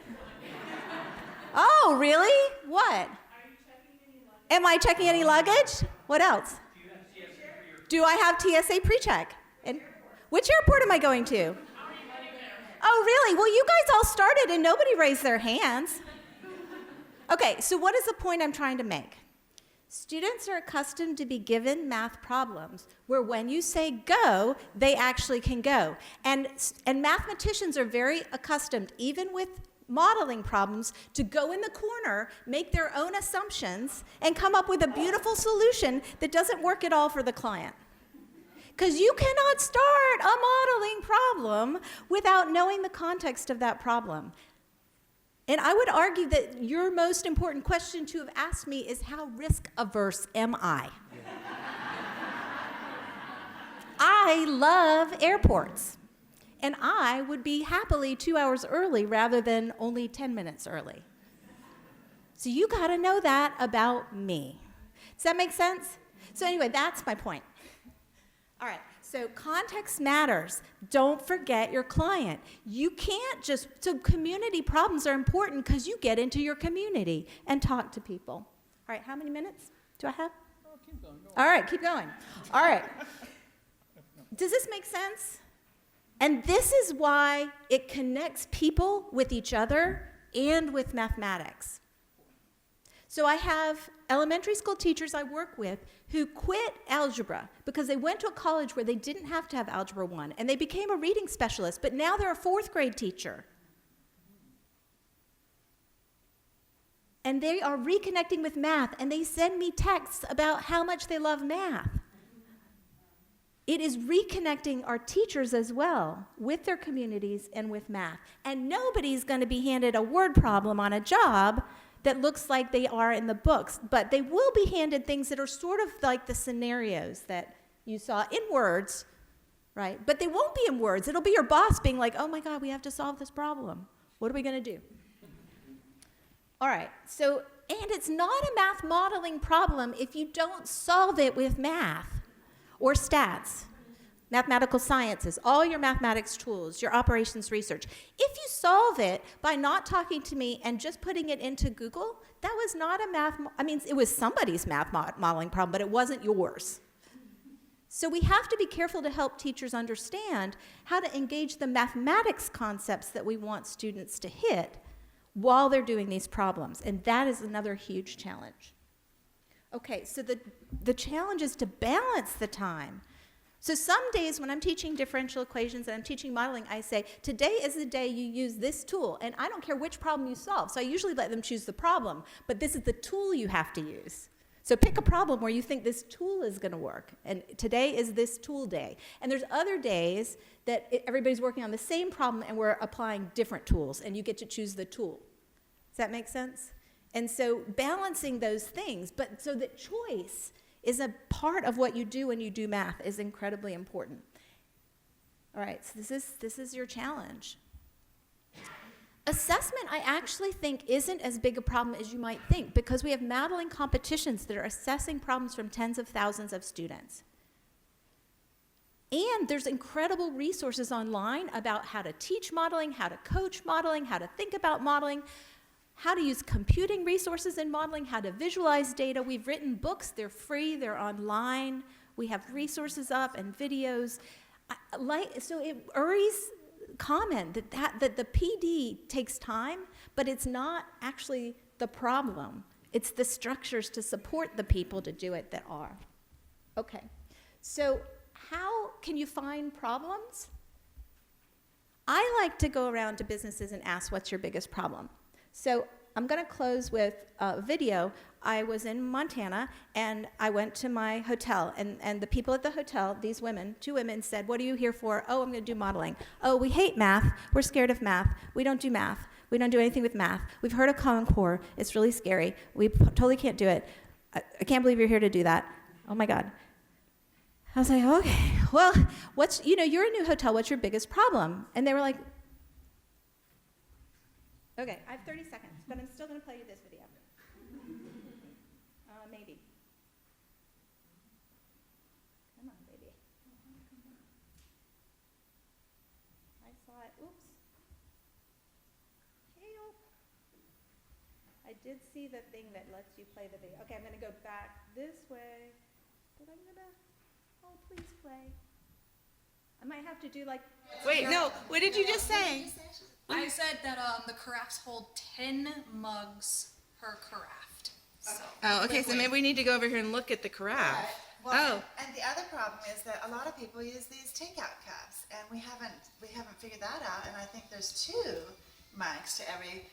Oh, really? What? Am I checking any luggage? What else? Do I have TSA pre-check? And which airport am I going to? Oh, really? Well, you guys all started and nobody raised their hands. Okay, so what is the point I'm trying to make? Students are accustomed to be given math problems where when you say go, they actually can go. And mathematicians are very accustomed, even with modeling problems, to go in the corner, make their own assumptions, and come up with a beautiful solution that doesn't work at all for the client. Because you cannot start a modeling problem without knowing the context of that problem. And I would argue that your most important question to have asked me is, how risk averse am I? I love airports. And I would be happily 2 hours early rather than only 10 minutes early. So you gotta know that about me. Does that make sense? So anyway, that's my point. All right, so context matters. Don't forget your client. You can't just, so community problems are important because you get into your community and talk to people. All right, how many minutes do I have? Oh, keep going. Go on. All right, keep going. All right. Does this make sense? And this is why it connects people with each other and with mathematics. So I have elementary school teachers I work with who quit algebra because they went to a college where they didn't have to have Algebra 1, and they became a reading specialist, but now they're a 4th grade teacher. And they are reconnecting with math, and they send me texts about how much they love math. It is reconnecting our teachers as well with their communities and with math. And nobody's going to be handed a word problem on a job that looks like they are in the books, but they will be handed things that are sort of like the scenarios that you saw in words, right? But they won't be in words. It'll be your boss being like, oh my God, we have to solve this problem. What are we going to do? All right, so, and it's not a math modeling problem if you don't solve it with math or stats, mathematical sciences, all your mathematics tools, your operations research. If you solve it by not talking to me and just putting it into Google, that was not a it was somebody's math modeling problem, but it wasn't yours. So we have to be careful to help teachers understand how to engage the mathematics concepts that we want students to hit while they're doing these problems, and that is another huge challenge. Okay, so the challenge is to balance the time. So some days when I'm teaching differential equations and I'm teaching modeling, I say, today is the day you use this tool, and I don't care which problem you solve. So I usually let them choose the problem, but this is the tool you have to use. So pick a problem where you think this tool is going to work, and today is this tool day. And there's other days that everybody's working on the same problem and we're applying different tools, and you get to choose the tool. Does that make sense? And so balancing those things, but so that choice is a part of what you do when you do math is incredibly important. All right, so this is your challenge. Assessment, I actually think, isn't as big a problem as you might think, because we have modeling competitions that are assessing problems from tens of thousands of students. And there's incredible resources online about how to teach modeling, how to coach modeling, how to think about modeling, how to use computing resources in modeling, how to visualize data. We've written books, they're free, they're online. We have resources up and videos. Uri's comment that the PD takes time, but it's not actually the problem. It's the structures to support the people to do it that are. Okay, so how can you find problems? I like to go around to businesses and ask, what's your biggest problem? So I'm going to close with a video. I was in Montana, and I went to my hotel, and the people at the hotel, these women, 2 women, said, what are you here for? Oh, I'm going to do modeling. Oh, we hate math. We're scared of math. We don't do math. We don't do anything with math. We've heard of Common Core. It's really scary. We totally can't do it. I can't believe you're here to do that. Oh, my God. I was like, okay, well, you're a new hotel. What's your biggest problem? And they were like, okay, I have 30 seconds, but I'm still going to play you this video. Maybe. Come on, baby. I saw it. Oops. Help. I did see the thing that lets you play the video. Okay, I'm going to go back this way. But I'm going to, oh, please play. I might have to do like, Wait, no, what did you just say? I said that the carafes hold 10 mugs per carafe. So, Oh, okay, so maybe we need to go over here and look at the carafe. Well, Oh. and the other problem is that a lot of people use these takeout cups, and we haven't figured that out. And I think there's 2 mugs to every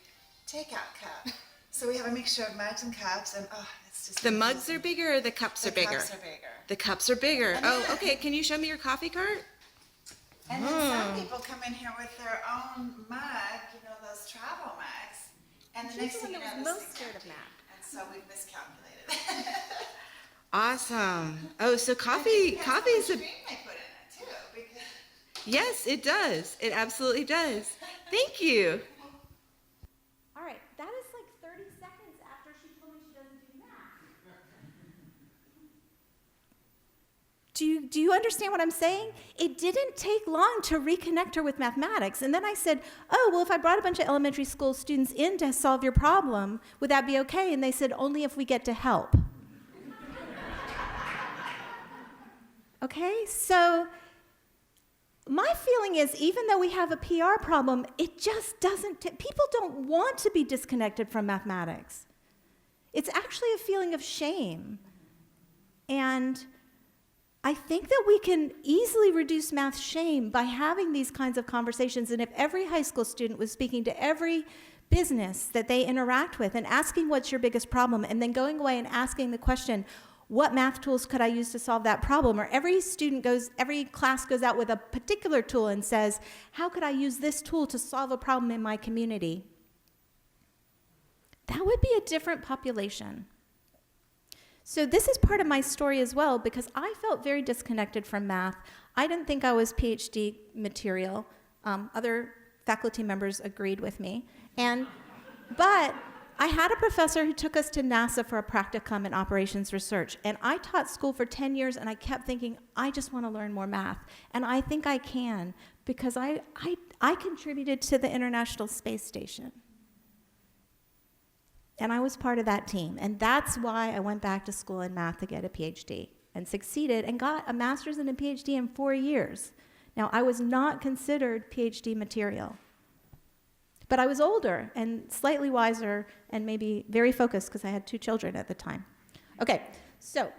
takeout cup. So we have a mixture of mugs and cups, and it's just The mugs are bigger or the cups are bigger? The cups are bigger. The cups are bigger. Oh, okay, can you show me your coffee cart? And then some people come in here with their own mug, those travel mugs, and the next thing you know, one that was most scared of math. And so we've miscalculated. Awesome. Oh, so coffee is a, They put in it too, because yes, it does. It absolutely does. Thank you. all right, that is like 30 seconds after she told me she doesn't do math. Do you understand what I'm saying? It didn't take long to reconnect her with mathematics. And then I said, oh, well, if I brought a bunch of elementary school students in to solve your problem, would that be okay? And they said, only if we get to help. Okay, so my feeling is, even though we have a PR problem, it just doesn't, people don't want to be disconnected from mathematics. It's actually a feeling of shame. And I think that we can easily reduce math shame by having these kinds of conversations. And if every high school student was speaking to every business that they interact with and asking what's your biggest problem, and then going away and asking the question, what math tools could I use to solve that problem? Or every class goes out with a particular tool and says, how could I use this tool to solve a problem in my community? That would be a different population. So this is part of my story as well, because I felt very disconnected from math. I didn't think I was PhD material. Other faculty members agreed with me. But I had a professor who took us to NASA for a practicum in operations research, and I taught school for 10 years, and I kept thinking, I just want to learn more math, and I think I can, because I contributed to the International Space Station. And I was part of that team, and that's why I went back to school in math to get a PhD, and succeeded, and got a master's and a PhD in 4 years. Now, I was not considered PhD material. But I was older and slightly wiser and maybe very focused because I had 2 children at the time. Okay, so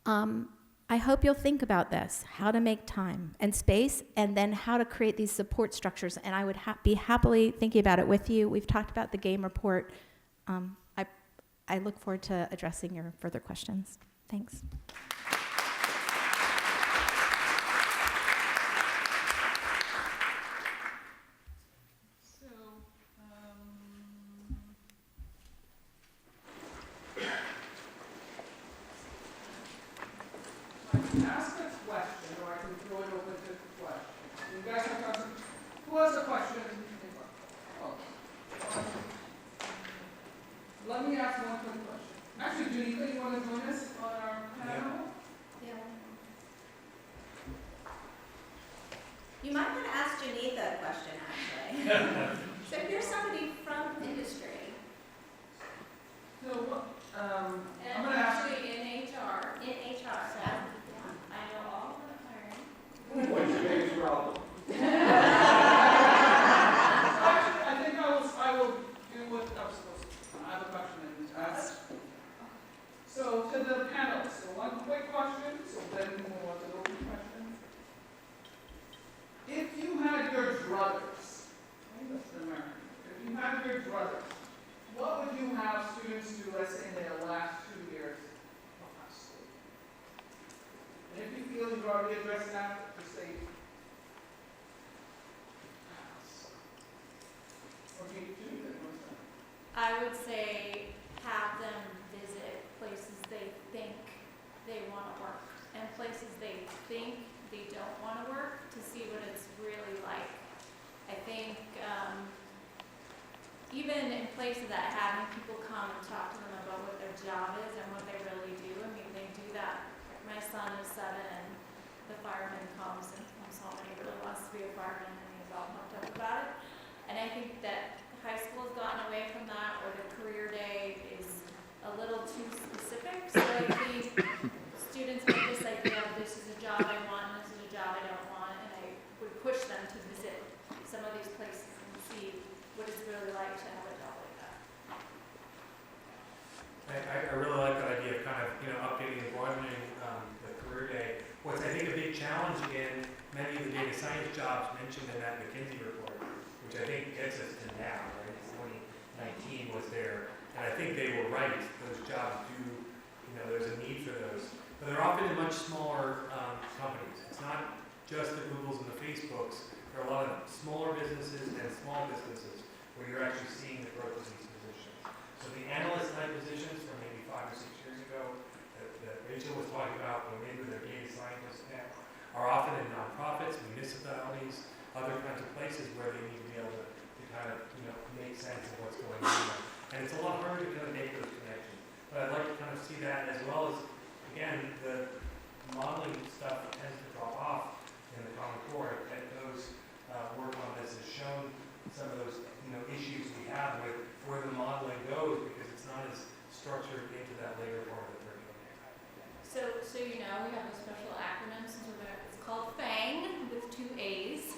I hope you'll think about this, how to make time and space, and then how to create these support structures. And I would be happily thinking about it with you. We've talked about the game report. I look forward to addressing your further questions. Thanks. Ask a question, or I can throw it open to questions. You guys have got some, who has a question? Oh. Let me ask one quick question. Actually, Janita, you want to join us on our panel? Yeah. You might want to ask Janita a question, actually. So here's somebody from industry. So what, I'm And going to ask. actually in HR. In HR, so I know all of the hiring. What's your biggest problem? Actually, I think I will do what I was supposed to. I have a question and would say have them visit places they think they want to work and places they think they don't want to work to see what it's really like. I think even in places that having people come and talk to them about what their job is and what they really do, I mean, they do that. My son is 7 and the fireman comes and comes home and he really wants to be a fireman and he's all pumped up about it. And I think that high school has gotten away from that, or the career day is a little too specific. So I think students get this idea of this is a job I want and this is a job I don't want, and I would push them to visit some of these places and see what it's really like to have a job like that. I really like that idea of kind of, updating and broadening the career day. What's, I think, a big challenge in many of the data science jobs mentioned in that McKinsey report, which I think gets us to now, right? 2019 was there, and I think they were right. Those jobs do, there's a need for those. But they're often in much smaller companies. It's not just the Googles and the Facebooks. There are a lot of smaller businesses and small businesses where you're actually seeing the growth of these positions. So the analyst type positions from maybe 5 or 6 years ago that Rachel was talking about, or maybe they're data scientists now, are often in nonprofits, municipalities, other kinds of places where they need to be able to kind of, make sense of what's going on. And it's a lot harder to kind of make those connections. But I'd like to kind of see that, as well as, again, the modeling stuff tends to drop off in the Common Core. And those work on this has shown some of those, issues we have with where the modeling goes, because it's not as structured into that later part of the curriculum. So we have a special acronym. So it's called FANG with 2 A's.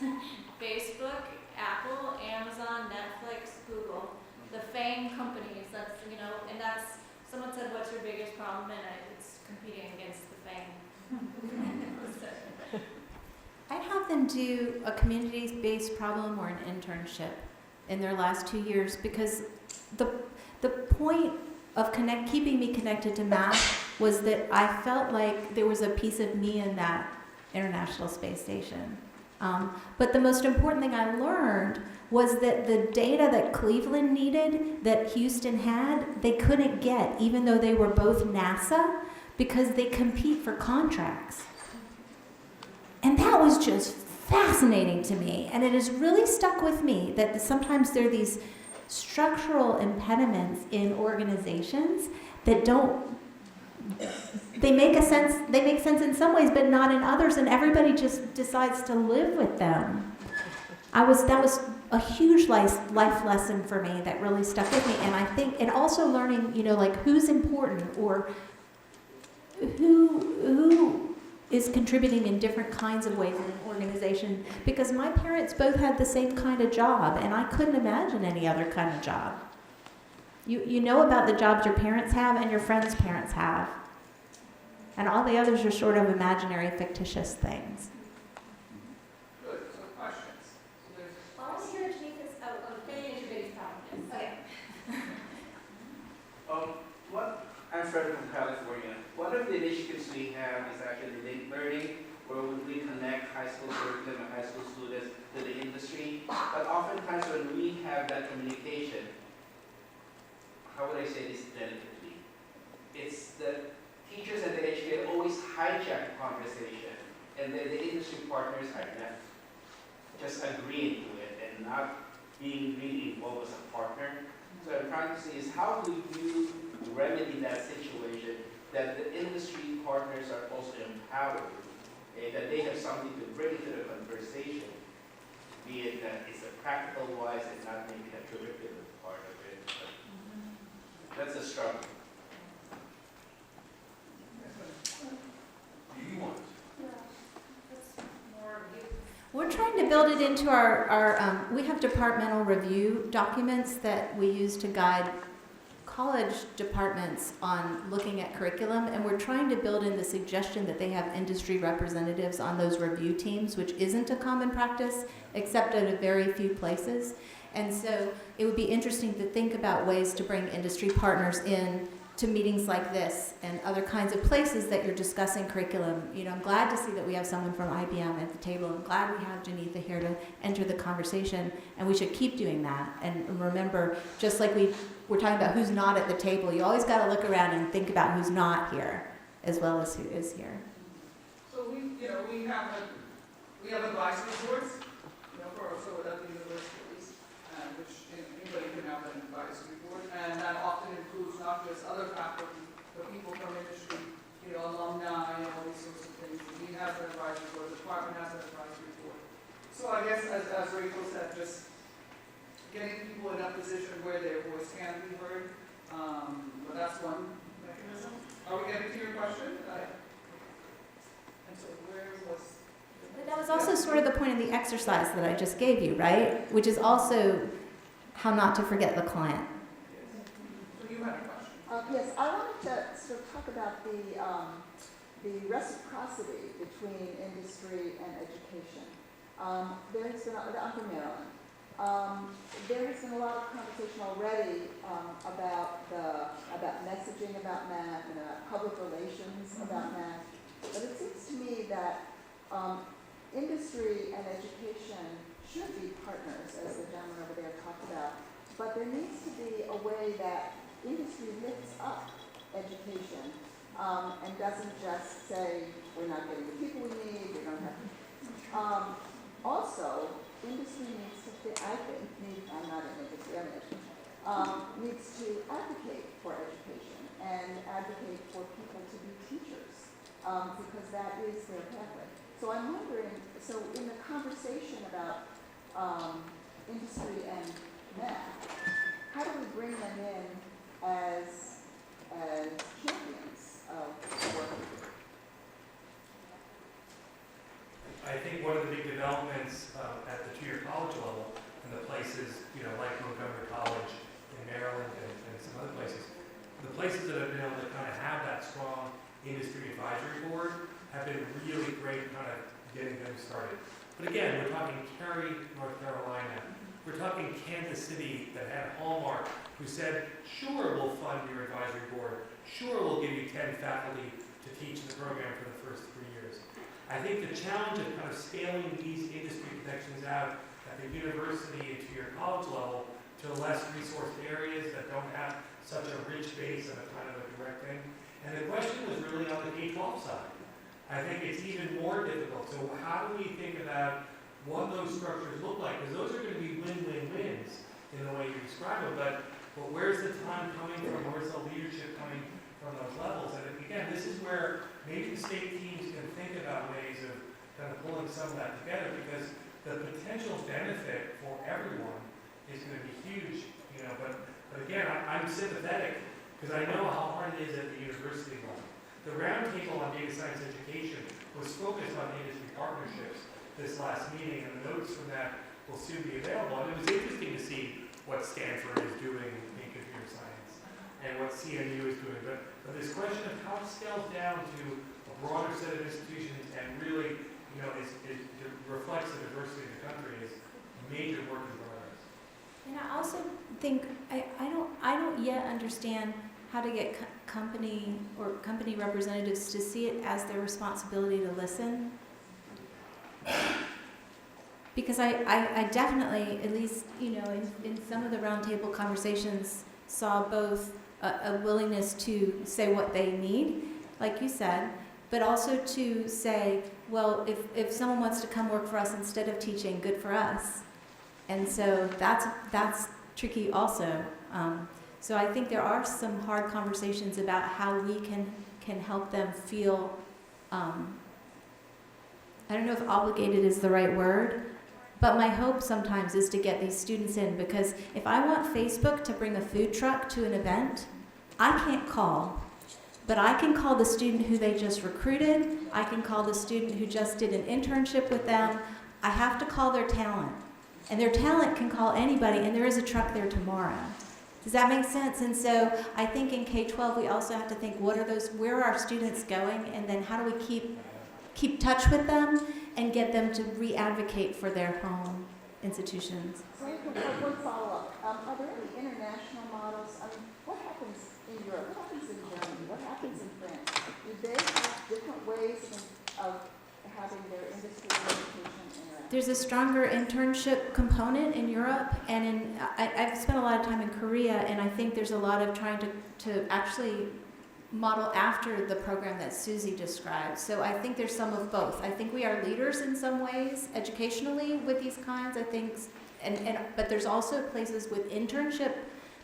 Facebook, Apple, Amazon, Netflix, Google. The FANG companies. That's and that's someone said, "What's your biggest problem?" And it's competing against the FANG. I'd have them do a community-based problem or an internship in their last 2 years, because the point of keeping me connected to math was that I felt like there was a piece of me in that International Space Station. But the most important thing I learned was that the data that Cleveland needed, that Houston had, they couldn't get, even though they were both NASA, because they compete for contracts. And that was just fascinating to me. And it has really stuck with me that sometimes there are these structural impediments in organizations that they make sense in some ways, but not in others, and everybody just decides to live with them. That was a huge life lesson for me that really stuck with me. And I think, and also learning, who's important, or who is contributing in different kinds of ways in an organization, because my parents both had the same kind of job, and I couldn't imagine any other kind of job. You know about the jobs your parents have and your friends' parents have, and all the others are sort of imaginary, fictitious things. Good. Some questions. Well, I want to hear Janika's finish your biggest problem. Okay. I'm Fred from California. One of the initiatives we have is actually link learning, where we connect high school curriculum and high school students to the industry. But oftentimes when we have that communication, how would I say this delicately? It's the teachers and the educators always hijack the conversation, and the industry partners are left just agreeing to it and not being really involved as a partner. So what I'm trying to say is, how do you remedy that situation, that the industry partners are also empowered, that they have something to bring to the conversation, be it that it's a practical wise and not maybe a curriculum part of it. But that's a struggle. Do you want? We're trying to build it into our we have departmental review documents that we use to guide college departments on looking at curriculum, and we're trying to build in the suggestion that they have industry representatives on those review teams, which isn't a common practice except at a very few places. And so it would be interesting to think about ways to bring industry partners in to meetings like this and other kinds of places that you're discussing curriculum. You know, I'm glad to see that we have someone from IBM at the table. I'm glad we have Janitha here to enter the conversation, and we should keep doing that. And remember, just like we're talking about who's not at the table, you always got to look around and think about who's not here as well as who is here. So we have advisory boards, for other universities, which anybody can have an advisory board, and that often includes not just other faculty, but people from industry, alumni, and all these sorts of things. We have an advisory board, the department has an advisory board. So I guess, as Rachel said, just getting people in a position where their voice can be heard, but that's one mechanism. Are we getting to your question? And so where was... But that was also sort of the point of the exercise that I just gave you, right? Which is also how not to forget the client. So you had a question. Yes, I wanted to sort of talk about the reciprocity between industry and education. I'm from Maryland. There has been a lot of conversation already about messaging about math and about public relations about math. But it seems to me that industry and education should be partners, as the gentleman over there talked about. But there needs to be a way that industry lifts up education and doesn't just say, we're not getting the people we need, we don't have to. Also, industry needs to, I'm not in industry, I'm in education, needs to advocate for education and advocate for people to be teachers because that is their pathway. So I'm wondering, so in the conversation about industry and math, how do we bring them in as champions of work? I think one of the big developments at the two-year college level and the places, like Montgomery College in Maryland and some other places, the places that have been able to kind of have that strong industry advisory board have been really great kind of getting them started. But again, we're talking Cary, North Carolina. We're talking Kansas City that had Hallmark, who said, sure, we'll fund your advisory board. Sure, we'll give you 10 faculty to teach the program for the first 3 years. I think the challenge of kind of scaling these industry connections out at the university and to your college level to less resourced areas that don't have such a rich base and a kind of a direct thing. And the question was really on the K-12 side. I think it's even more difficult. So how do we think about what those structures look like? Because those are going to be win-win-wins in the way you describe them. But where's the time coming from? Where's the leadership coming from those levels? And again, this is where maybe the state teams can think about ways of kind of pulling some of that together, because the potential benefit for everyone is going to be huge. But again, I'm sympathetic because I know how hard it is at the university level. The roundtable on data science education was focused on industry partnerships this last meeting, and the notes from that will soon be available. And it was interesting to see what Stanford is doing in computer science and what CMU is doing. But this question of how it scales down to a broader set of institutions and really, it reflects the diversity of the country is major work in progress. And I also think I don't yet understand how to get company representatives to see it as their responsibility to listen. Because I definitely, at least, in some of the roundtable conversations, saw both a willingness to say what they need, like you said, but also to say, well, if someone wants to come work for us instead of teaching, good for us. And so that's tricky also. So I think there are some hard conversations about how we can help them feel, I don't know if obligated is the right word, but my hope sometimes is to get these students in, because if I want Facebook to bring a food truck to an event, I can't call. But I can call the student who they just recruited. I can call the student who just did an internship with them. I have to call their talent. And their talent can call anybody, and there is a truck there tomorrow. Does that make sense? And so I think in K-12 we also have to think, where are our students going, and then how do we keep touch with them and get them to re-advocate for their home institutions? So one follow-up. Are there any international models? I mean, what happens in Europe? What happens in Germany? What happens in France? Do they have different ways of having their industry and education interact? There's a stronger internship component in Europe, and I've spent a lot of time in Korea, and I think there's a lot of trying to actually model after the program that Susie described. So I think there's some of both. I think we are leaders in some ways educationally with these kinds, I think, but there's also places with internship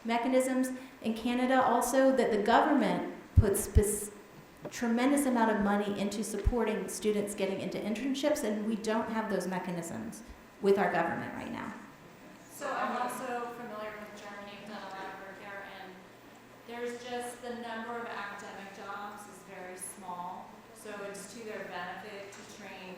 mechanisms in Canada also that the government puts tremendous amount of money into supporting students getting into internships, and we don't have those mechanisms with our government right now. So I'm also familiar with Germany, I've done a lot of work there, and there's just the number of academic jobs is very small, so it's to their benefit to train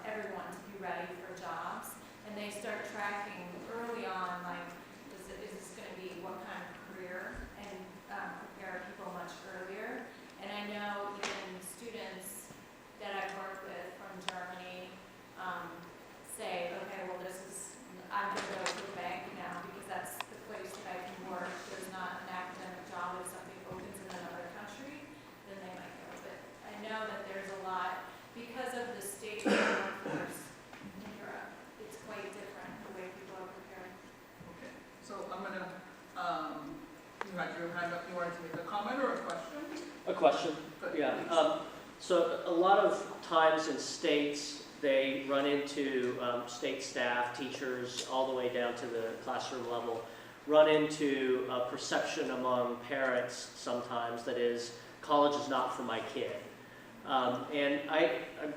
everyone to be ready for jobs, and they start tracking early on, like, is this going to be what kind of career, and prepare people much earlier. And I know even students that I've worked with from Germany say, okay, well, I'm going to go to a bank now because that's the place that I can work. There's not an academic job. If something opens in another country, then they might go. But I know that there's a lot, because of the state of the workforce in Europe, it's quite different the way people are prepared. Okay, so I'm going to, you had your hand up, you wanted to make a comment or a question? A question, yeah. So a lot of times in states, they run into state staff, teachers, all the way down to the classroom level, run into a perception among parents sometimes that is, college is not for my kid. And I'm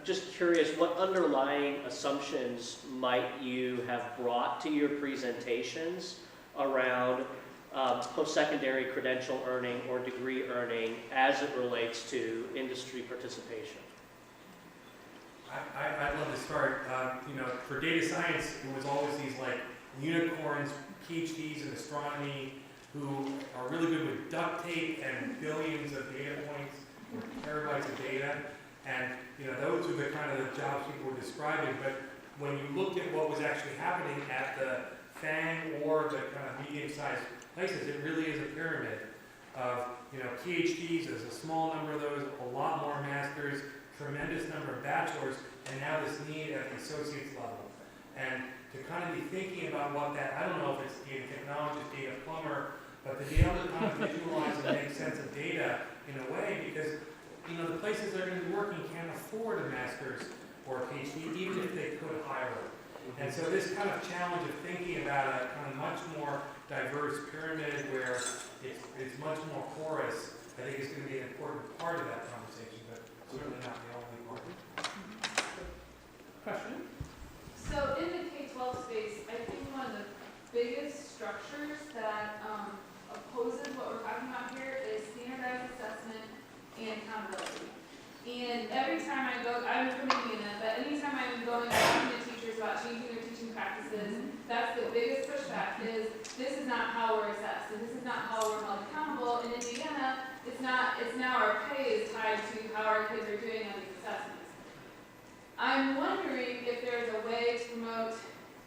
just curious, what underlying assumptions might you have brought to your presentations around post-secondary credential earning or degree earning as it relates to industry participation? I'd love to start. For data science, it was always these like unicorns, PhDs in astronomy, who are really good with duct tape and billions of data points, or terabytes of data, and those are the kind of the jobs people were describing. But when you looked at what was actually happening at the FANG or the kind of medium-sized places, it really is a pyramid of PhDs. There's a small number of those, a lot more masters, tremendous number of bachelors, and now this need at the associate's level. And to kind of be thinking about what that, I don't know if it's data technologist, data plumber, but to be able to kind of visualize and make sense of data in a way, because the places they're going to be working can't afford a master's or a PhD, even if they could hire them. And so this kind of challenge of thinking about a kind of much more diverse pyramid where it's much more porous, I think is going to be an important part of that conversation, but certainly not the only part. Question? So in the K-12 space, I think one of the biggest structures that opposes what we're talking about here is standardized assessment and accountability. And every time I go, I'm from Indiana, but anytime I'm going and talking to teachers about changing their teaching practices, that's the biggest pushback is this is not how we're assessed, and this is not how we're held accountable. In Indiana, it's now our pay is tied to how our kids are doing on these assessments. I'm wondering if there's a way to promote,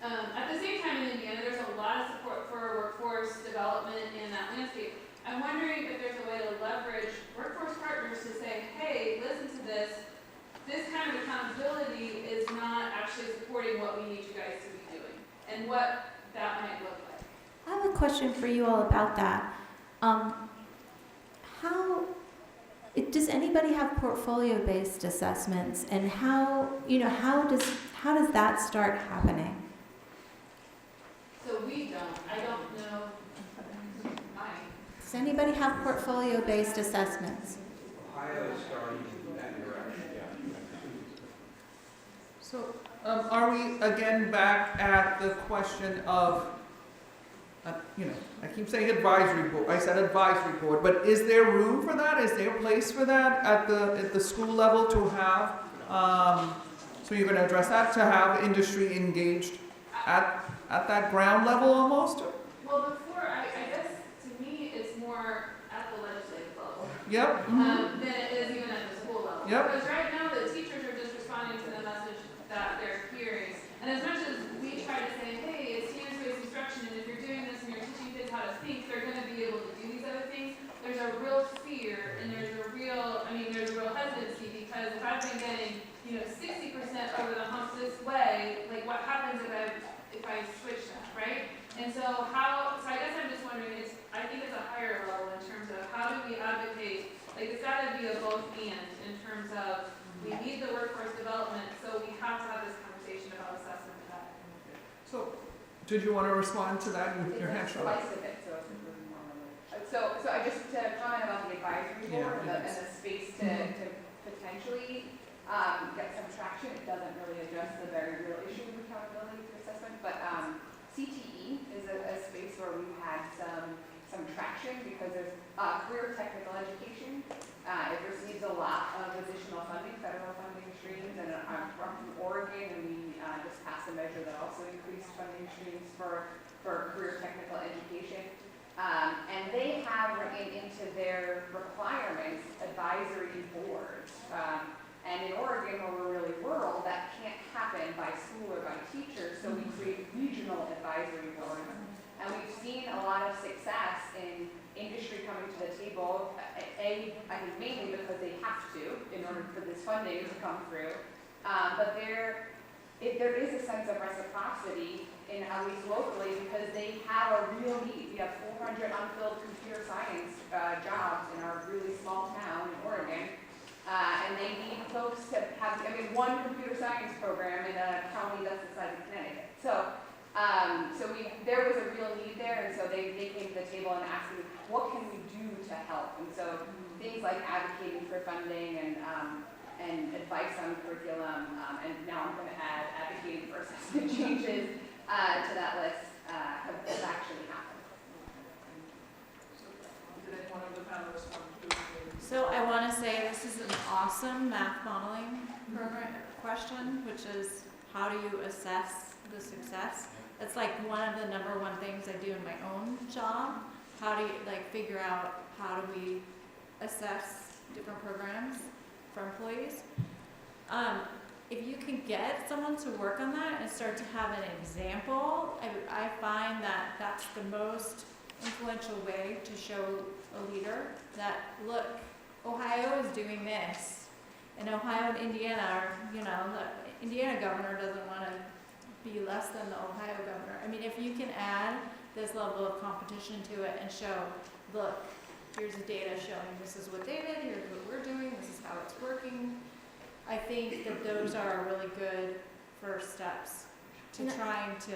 at the same time in Indiana, there's a lot of support for workforce development in that landscape. I'm wondering if there's a way to leverage workforce partners to say, hey, listen to this. This kind of accountability is not actually supporting what we need you guys to be doing, and what that might look like. I have a question for you all about that. Does anybody have portfolio-based assessments, and how does that start happening? So we don't. I don't know. Does anybody have portfolio-based assessments? Ohio is starting in that direction. So are we again back at the question of, I keep saying advisory board, I said advisory board, but is there room for that? Is there a place for that at the school level to have, so you're going to address that, to have industry engaged at that ground level almost? Well, I guess to me it's more at the legislative level. Yep. Than it is even at the school level. Yep. Because right now the teachers are just responding to the message that they're hearing. And as much as we try to say, hey, it's standards-based instruction, and if you're doing this and you're teaching kids how to think, they're going to be able to do these other things. assessment over the hump this way, like what happens if I switch that, right? And so so I guess I'm just wondering, I think it's a higher level in terms of how do we advocate, like it's gotta be a both and in terms of we need the workforce development, so we have to have this conversation about assessment of that. So, did you want to respond to that in your hand? Slice of it, so it's really more limited. So I just to comment about the advisory board and the space to potentially get some traction. It doesn't really address the very real issue of accountability through assessment, but CTE is a space where we've had some traction because there's career technical education. It receives a lot of additional funding, federal funding streams, and I'm from Oregon, and we just passed a measure that also increased funding streams for career technical education. And they have written into their requirements advisory boards. And in Oregon, where we're really rural, that can't happen by school or by teachers, so we create regional advisory boards. And we've seen a lot of success in industry coming to the table, I think mainly because they have to in order for this funding to come through. But there is a sense of reciprocity, in at least locally, because they have a real need. We have 400 unfilled computer science jobs in our really small town in Oregon. And they need folks to have, one computer science program in a county that's the size of Connecticut. So there was a real need there, and so they came to the table and asked me, what can we do to help? And so things like advocating for funding and advice on curriculum, and now I'm going to add advocating for assessment changes to that list have actually happened. Did anyone of the panelists want to? So I want to say this is an awesome math modeling program question, which is how do you assess the success? That's like one of the number one things I do in my own job. How do you figure out how do we assess different programs for employees? If you can get someone to work on that and start to have an example, I find that that's the most influential way to show a leader that, look, Ohio is doing this, and Ohio and Indiana are, the Indiana governor doesn't want to be less than the Ohio governor. If you can add this level of competition to it and show, look, here's the data showing this is what they did, here's what we're doing, this is how it's working. I think that those are really good first steps to trying to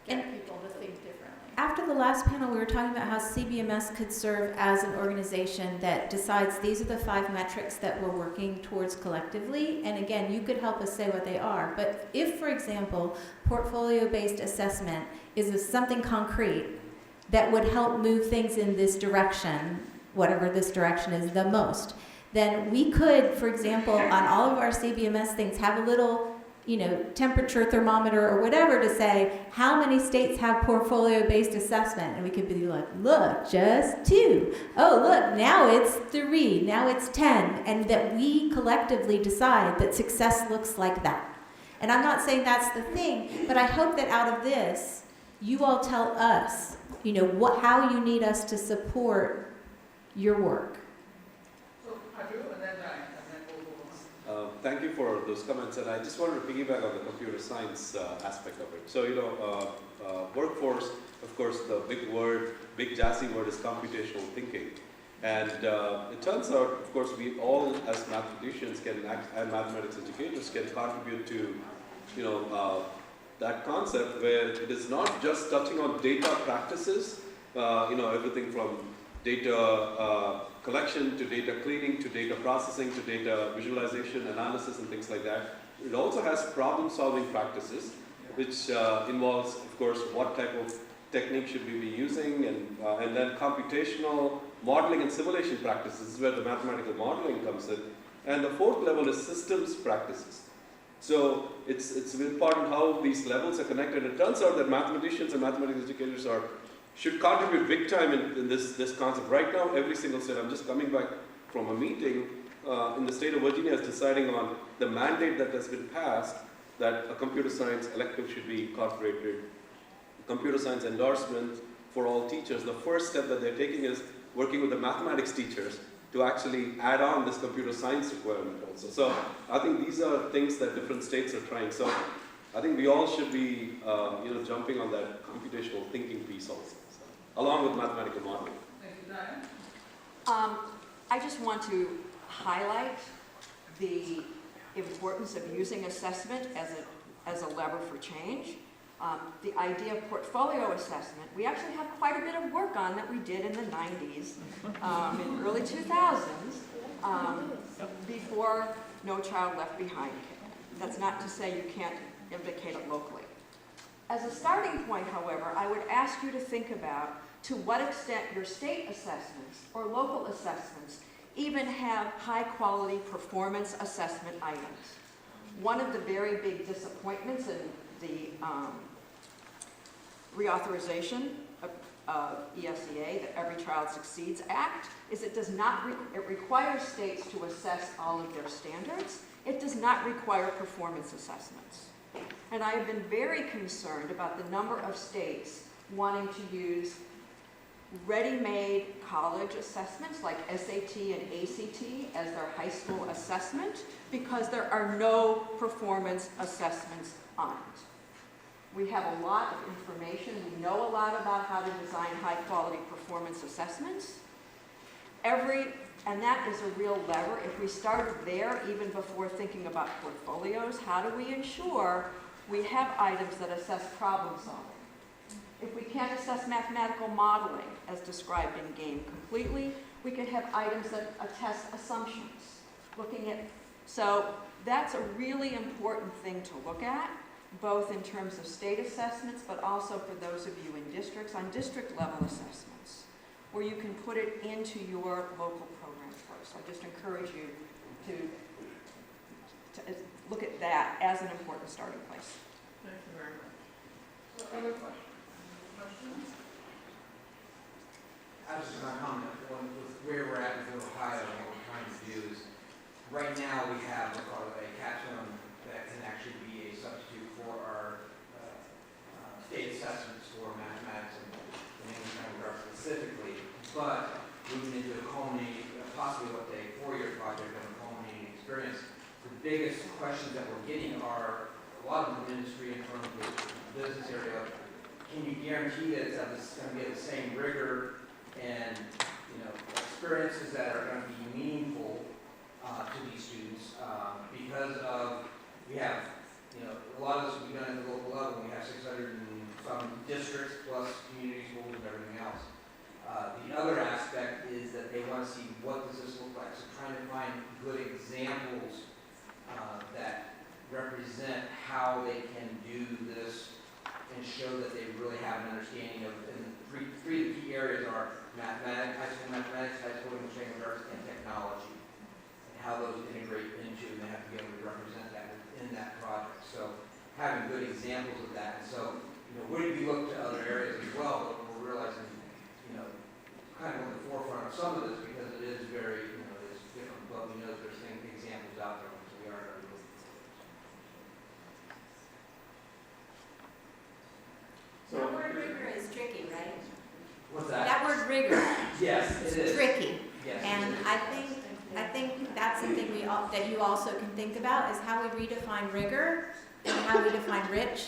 get people to think differently. After the last panel, we were talking about how CBMS could serve as an organization that decides these are the 5 metrics that we're working towards collectively. And again, you could help us say what they are. But if, for example, portfolio-based assessment is something concrete that would help move things in this direction, whatever this direction is the most, then we could, for example, on all of our CBMS things, have a little temperature thermometer or whatever to say how many states have portfolio-based assessment, and we could be like, look, just 2. Oh, look, now it's 3, now it's 10, and that we collectively decide that success looks like that. And I'm not saying that's the thing, but I hope that out of this, you all tell us, how you need us to support your work. Thank you for those comments, and I just wanted to piggyback on the computer science aspect of it. So, workforce, of course, the big jazzy word is computational thinking. And it turns out, of course, we all as mathematicians and mathematics educators can contribute to, that concept where it is not just touching on data practices, everything from data collection to data cleaning to data processing to data visualization, analysis, and things like that. It also has problem-solving practices, which involves, of course, what type of technique should we be using, and then computational modeling and simulation practices. This is where the mathematical modeling comes in. And the 4th level is systems practices. So it's important how these levels are connected. It turns out that mathematicians and mathematics educators should contribute big time in this concept. Right now, every single state, I'm just coming back from a meeting in the state of Virginia is deciding on the mandate that has been passed that a computer science elective should be incorporated. Computer science endorsement for all teachers. The first step that they're taking is working with the mathematics teachers to actually add on this computer science requirement also. So I think these are things that different states are trying. So I think we all should be jumping on that computational thinking piece also, so, along with mathematical modeling. Thank you, Diane. I just want to highlight the importance of using assessment as a lever for change. The idea of portfolio assessment, we actually have quite a bit of work on that we did in the 90s, in early 2000s, before No Child Left Behind. That's not to say you can't implicate it locally. As a starting point, however, I would ask you to think about to what extent your state assessments or local assessments even have high-quality performance assessment items. One of the very big disappointments in the reauthorization of ESEA, the Every Child Succeeds Act, is it does not, it requires states to assess all of their standards. It does not require performance assessments. And I have been very concerned about the number of states wanting to use ready-made college assessments like SAT and ACT as their high school assessment because there are no performance assessments on it. We have a lot of information. We know a lot about how to design high-quality performance assessments. And that is a real lever. If we start there, even before thinking about portfolios, how do we ensure we have items that assess problem solving? If we can't assess mathematical modeling, as described in GAME completely, we could have items that attest assumptions. So that's a really important thing to look at, both in terms of state assessments, but also for those of you in districts, on district level assessments, where you can put it into your local program first. I just encourage you to look at that as an important starting place. Thank you very much. So other questions? I was just going to comment on with where we're at with Ohio and what we're trying to do is right now we have what's called a capstone that can actually be a substitute for our state assessments for mathematics and English language arts specifically, but moving into a culminating, possibly what a 4-year project and a culminating experience. The biggest questions that we're getting are a lot of the industry in terms of the business area. Can you guarantee that it's going to get the same rigor and experiences that are going to be meaningful to these students? Because of we have a lot of this will be done at the local level. We have 600 and some districts plus community schools and everything else. The other aspect is that they want to see what does this look like. So trying to find good examples that represent how they can do this and show that they really have an understanding of, and three of the key areas are mathematics, high school English language arts, and technology, and how those integrate into, and they have to be able to represent that within that project. So having good examples of that. And so, we look to other areas as well, but we're realizing, kind of on the forefront of some of this because it is very, it's different, but we know there's examples out there, so we are going to look. That word rigor is tricky, right? What's that? That word rigor. Yes, it is. Tricky. Yes, And I think that's something that you also can think about is how we redefine rigor and how we define rich,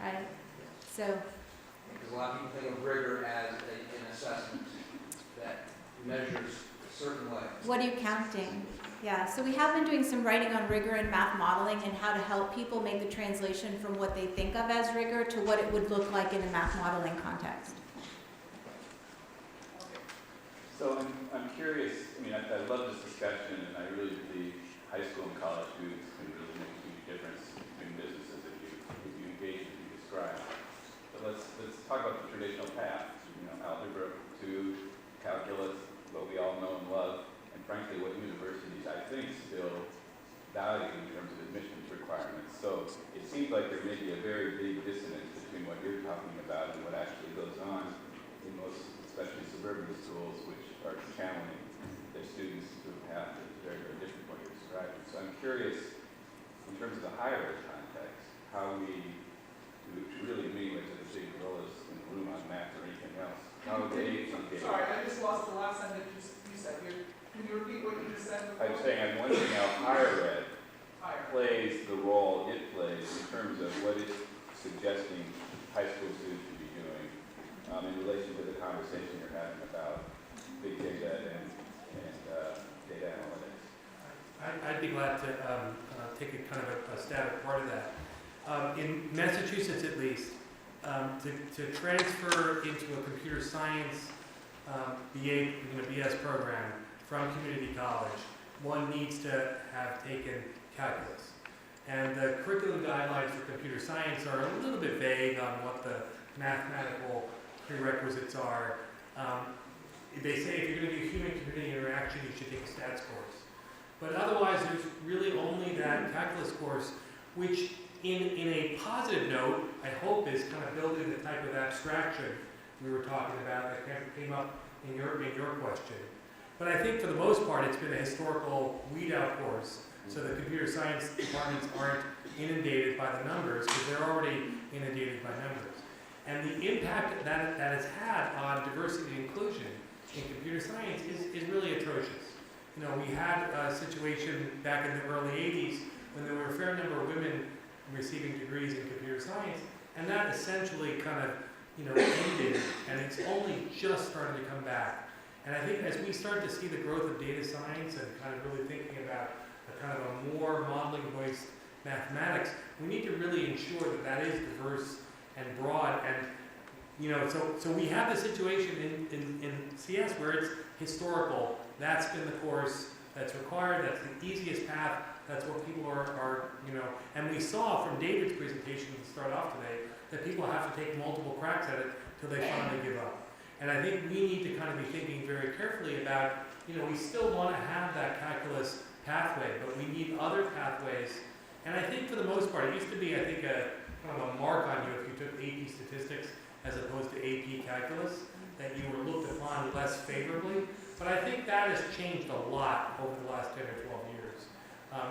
right? So. Because a lot of people think of rigor as an assessment that measures a certain way. What are you counting? Yeah, so we have been doing some writing on rigor and math modeling and how to help people make the translation from what they think of as rigor to what it would look like in a math modeling context. So I'm curious, I love this discussion, and I really believe high school and college students can really make a huge difference in businesses if you engage as you describe. But let's talk about the traditional path, algebra 2, calculus, what we all know and love, and frankly what universities I think still value in terms of admissions requirements. So it seems like there may be a very big dissonance between what you're talking about and what actually goes on in most, especially suburban schools, which are channeling their students to a path that is very, very different from what you're describing. So I'm curious, in terms of the higher ed context, how we really, in many ways, have a big role in the room on math or anything else. How they engage. Sorry, I just lost the last sentence you said. You're I'm saying, I'm wondering how higher ed plays the role it plays in terms of what it's suggesting high school students should be doing in relation to the conversation you're having about big data and data analytics. I'd be glad to take a kind of a stab at part of that. In Massachusetts, at least, to transfer into a computer science BS program from community college, one needs to have taken calculus. And the curriculum guidelines for computer science are a little bit vague on what the mathematical prerequisites are. They say if you're going to do human-computing interaction, you should take a stats course. But otherwise, there's really only that calculus course, which in a positive note, I hope is kind of building the type of abstraction we were talking about that came up in your question. But I think for the most part, it's been a historical weed-out course, so the computer science departments aren't inundated by the numbers, because they're already inundated by numbers. And the impact that has had on diversity and inclusion in computer science is really atrocious. You know, we had a situation back in the early 80s when there were a fair number of women receiving degrees in computer science, and that essentially kind of, ended, and it's only just starting to come back. And I think as we start to see the growth of data science and kind of really thinking about a kind of a more modeling-based mathematics, we need to really ensure that that is diverse and broad. And so we have the situation in CS where it's historical. That's been the course that's required. That's the easiest path. That's what people are. And we saw from David's presentation to start off today that people have to take multiple cracks at it till they finally give up. And I think we need to kind of be thinking very carefully about, we still want to have that calculus pathway, but we need other pathways. And I think for the most part, it used to be, I think, a kind of a mark on you if you took AP statistics as opposed to AP calculus, that you were looked upon less favorably. But I think that has changed a lot over the last 10 or 12 years.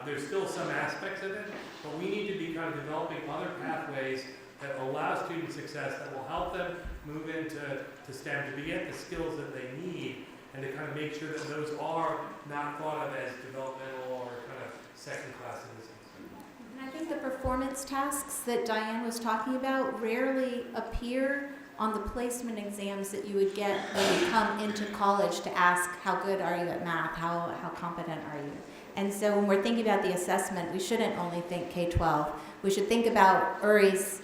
There's still some aspects of it, but we need to be kind of developing other pathways that allow student success, that will help them move into STEM, to get the skills that they need, and to kind of make sure that those are not thought of as developmental or kind of second-class citizens. And I think the performance tasks that Diane was talking about rarely appear on the placement exams that you would get when you come into college to ask how good are you at math, how competent are you. And so when we're thinking about the assessment, we shouldn't only think K-12. We should think about Uri's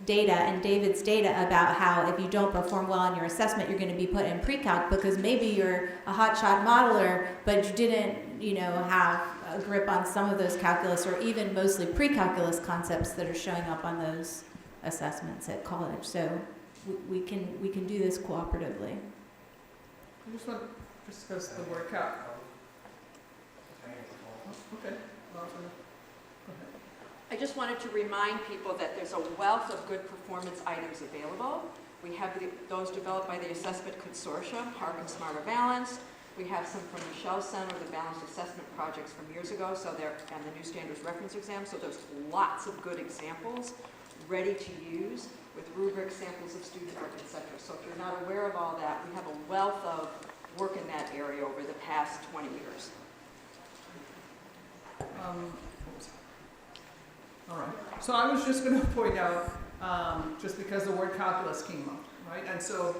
data and David's data about how if you don't perform well on your assessment, you're going to be put in pre-calc because maybe you're a hotshot modeler, but you didn't, have a grip on some of those calculus or even mostly pre-calculus concepts that are showing up on those assessments at college. So we can do this cooperatively. I just want to discuss the word cap. Okay. Go ahead. I just wanted to remind people that there's a wealth of good performance items available. We have those developed by the Assessment Consortium, Hark and Smarter Balance. We have some from Michelle Center, the Balanced Assessment Projects from years ago, and the New Standards Reference Exam. So there's lots of good examples ready to use with rubrics, samples of student work, etc. So if you're not aware of all that, we have a wealth of work in that area over the past 20 years. All right. So I was just going to point out, just because the word calculus came up, right? And so,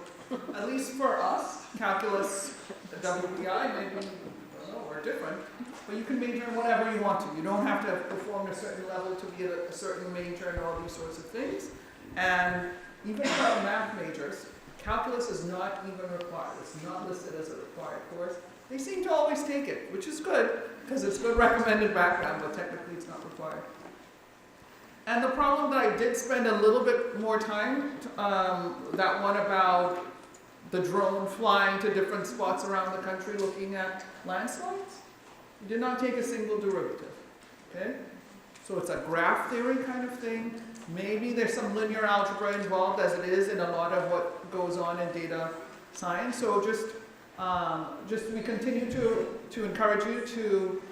at least for us, calculus, WPI, maybe, we're different, but you can major in whatever you want to. You don't have to perform a certain level to be at a certain major and all these sorts of things. And even for our math majors, calculus is not even required. It's not listed as a required course. They seem to always take it, which is good, because it's good recommended background, but technically it's not required. And the problem that I did spend a little bit more time, that one about the drone flying to different spots around the country looking at landslides, you did not take a single derivative, okay? So it's a graph theory kind of thing. Maybe there's some linear algebra involved, as it is in a lot of what goes on in data science. So just we continue to encourage you to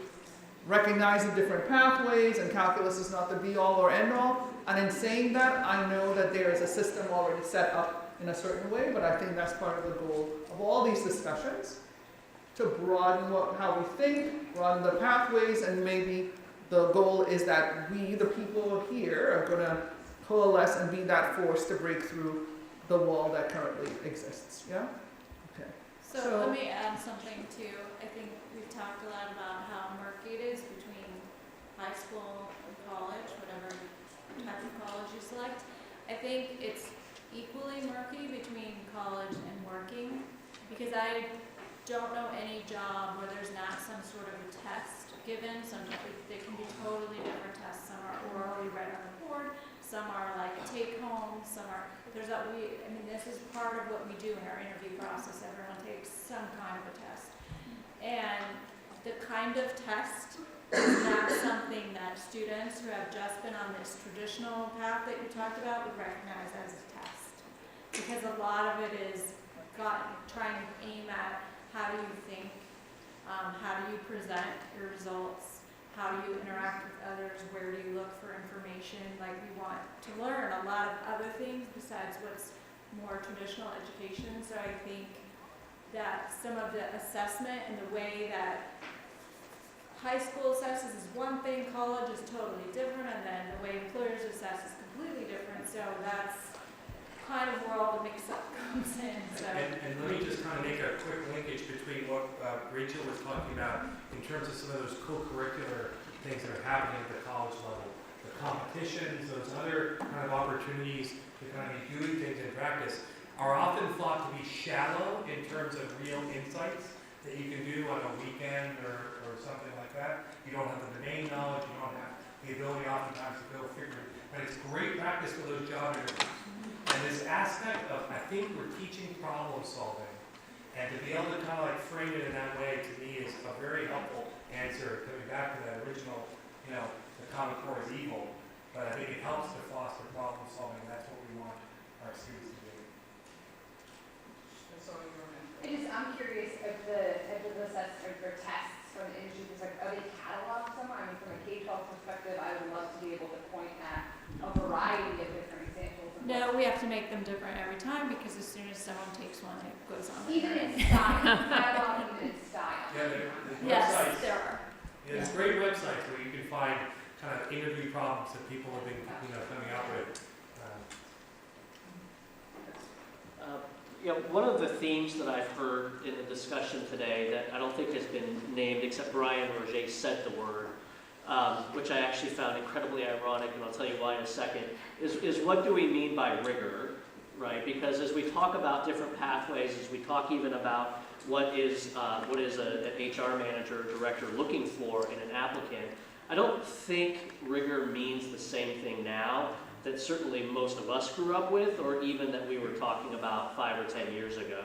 recognize the different pathways, and calculus is not the be-all or end-all. And in saying that, I know that there is a system already set up in a certain way, but I think that's part of the goal of all these discussions, to broaden how we think, broaden the pathways, and maybe the goal is that we, the people here, are going to coalesce and be that force to break through the wall that currently exists. Yeah? Okay. So let me add something too. I think we've talked a lot about how murky it is between high school and college, whatever type of college you select. I think it's equally murky between college and working, because I don't know any job where there's not some sort of a test given. Sometimes they can be totally different tests. Some are orally read on the board, some are like a take home, some are, I mean, this is part of what we do in our interview process. Everyone takes some kind of a test. And the kind of test is not something that students who have just been on this traditional path that you talked about would recognize as a test. Because a lot of it is trying to aim at how do you think, how do you present your results, how do you interact with others, where do you look for information. Like, we want to learn a lot of other things besides what's more traditional education. So I think that some of the assessment and the way that high school assesses is one thing, college is totally different, and then the way employers assess is completely different. So that's kind of where all the mix-up comes in. So. And let me just kind of make a quick linkage between what Rachel was talking about in terms of some of those co-curricular things that are happening at the college level. The competitions, those other kind of opportunities to kind of be doing things in practice are often thought to be shallow in terms of real insights that you can do on a weekend or something like that. You don't have the domain knowledge, you don't have the ability oftentimes to go figure it. But it's great practice for those job interviews. And this aspect of, I think we're teaching problem solving, and to be able to kind of like frame it in that way, to me, is a very helpful answer, coming back to that original, the Common Core is evil, but I think it helps to foster problem solving, and that's what we want our students to do. I'm curious if the assessments or tests from the industry, are they cataloged somewhere? I mean, from a K-12 perspective, I would love to be able to point at a variety of different examples. No, we have to make them different every time, because as soon as someone takes one, it goes on. Even in style, catalog even in style. Yeah, there's yes, websites. There are. Yeah, there's great websites where you can find kind of interview problems that people have been, coming up with. One of the themes that I've heard in the discussion today that I don't think has been named, except Brian Roger said the word, which I actually found incredibly ironic, and I'll tell you why in a second, is what do we mean by rigor, right? Because as we talk about different pathways, as we talk even about what is an HR manager or director looking for in an applicant, I don't think rigor means the same thing now that certainly most of us grew up with, or even that we were talking about 5 or 10 years ago.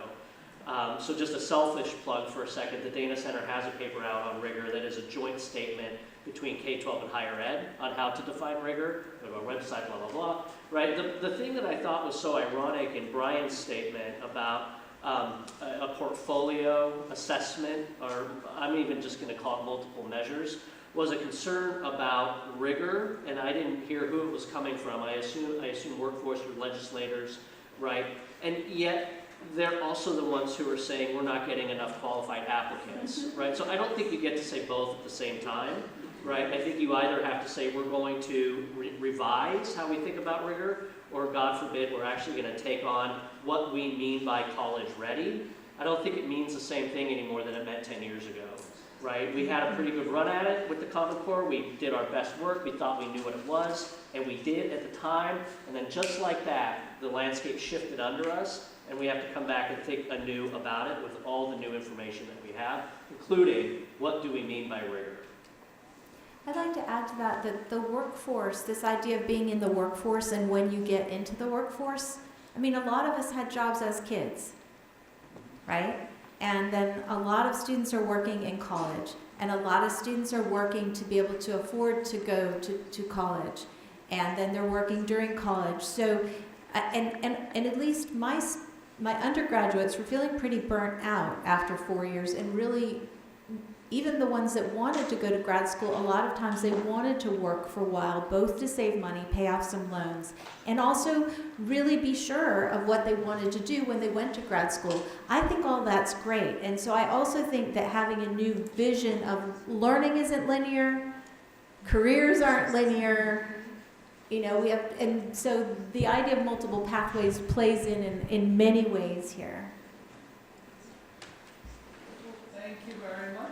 So just a selfish plug for a second, the Dana Center has a paper out on rigor that is a joint statement between K-12 and higher ed on how to define rigor. We have our website, blah, blah, blah. Right? The thing that I thought was so ironic in Brian's statement about a portfolio assessment, or I'm even just going to call it multiple measures, was a concern about rigor, and I didn't hear who it was coming from. I assume workforce or legislators, right? And yet they're also the ones who are saying we're not getting enough qualified applicants, right? So I don't think you get to say both at the same time, right? I think you either have to say we're going to revise how we think about rigor, or God forbid, we're actually going to take on what we mean by college ready. I don't think it means the same thing anymore than it meant 10 years ago. Right? We had a pretty good run at it with the Common Core. We did our best work. We thought we knew what it was, and we did at the time. And then just like that, the landscape shifted under us, and we have to come back and think anew about it with all the new information that we have, including what do we mean by rigor. I'd like to add to that the workforce, this idea of being in the workforce and when you get into the workforce, I mean, a lot of us had jobs as kids, right? And then a lot of students are working in college, and a lot of students are working to be able to afford to go to college, and then they're working during college. So, and at least my undergraduates were feeling pretty burnt out after 4 years and really even the ones that wanted to go to grad school, a lot of times they wanted to work for a while, both to save money, pay off some loans, and also really be sure of what they wanted to do when they went to grad school. I think all that's great. And so I also think that having a new vision of learning isn't linear, careers aren't linear, you know, we have, and so the idea of multiple pathways plays in many ways here. Thank you very much.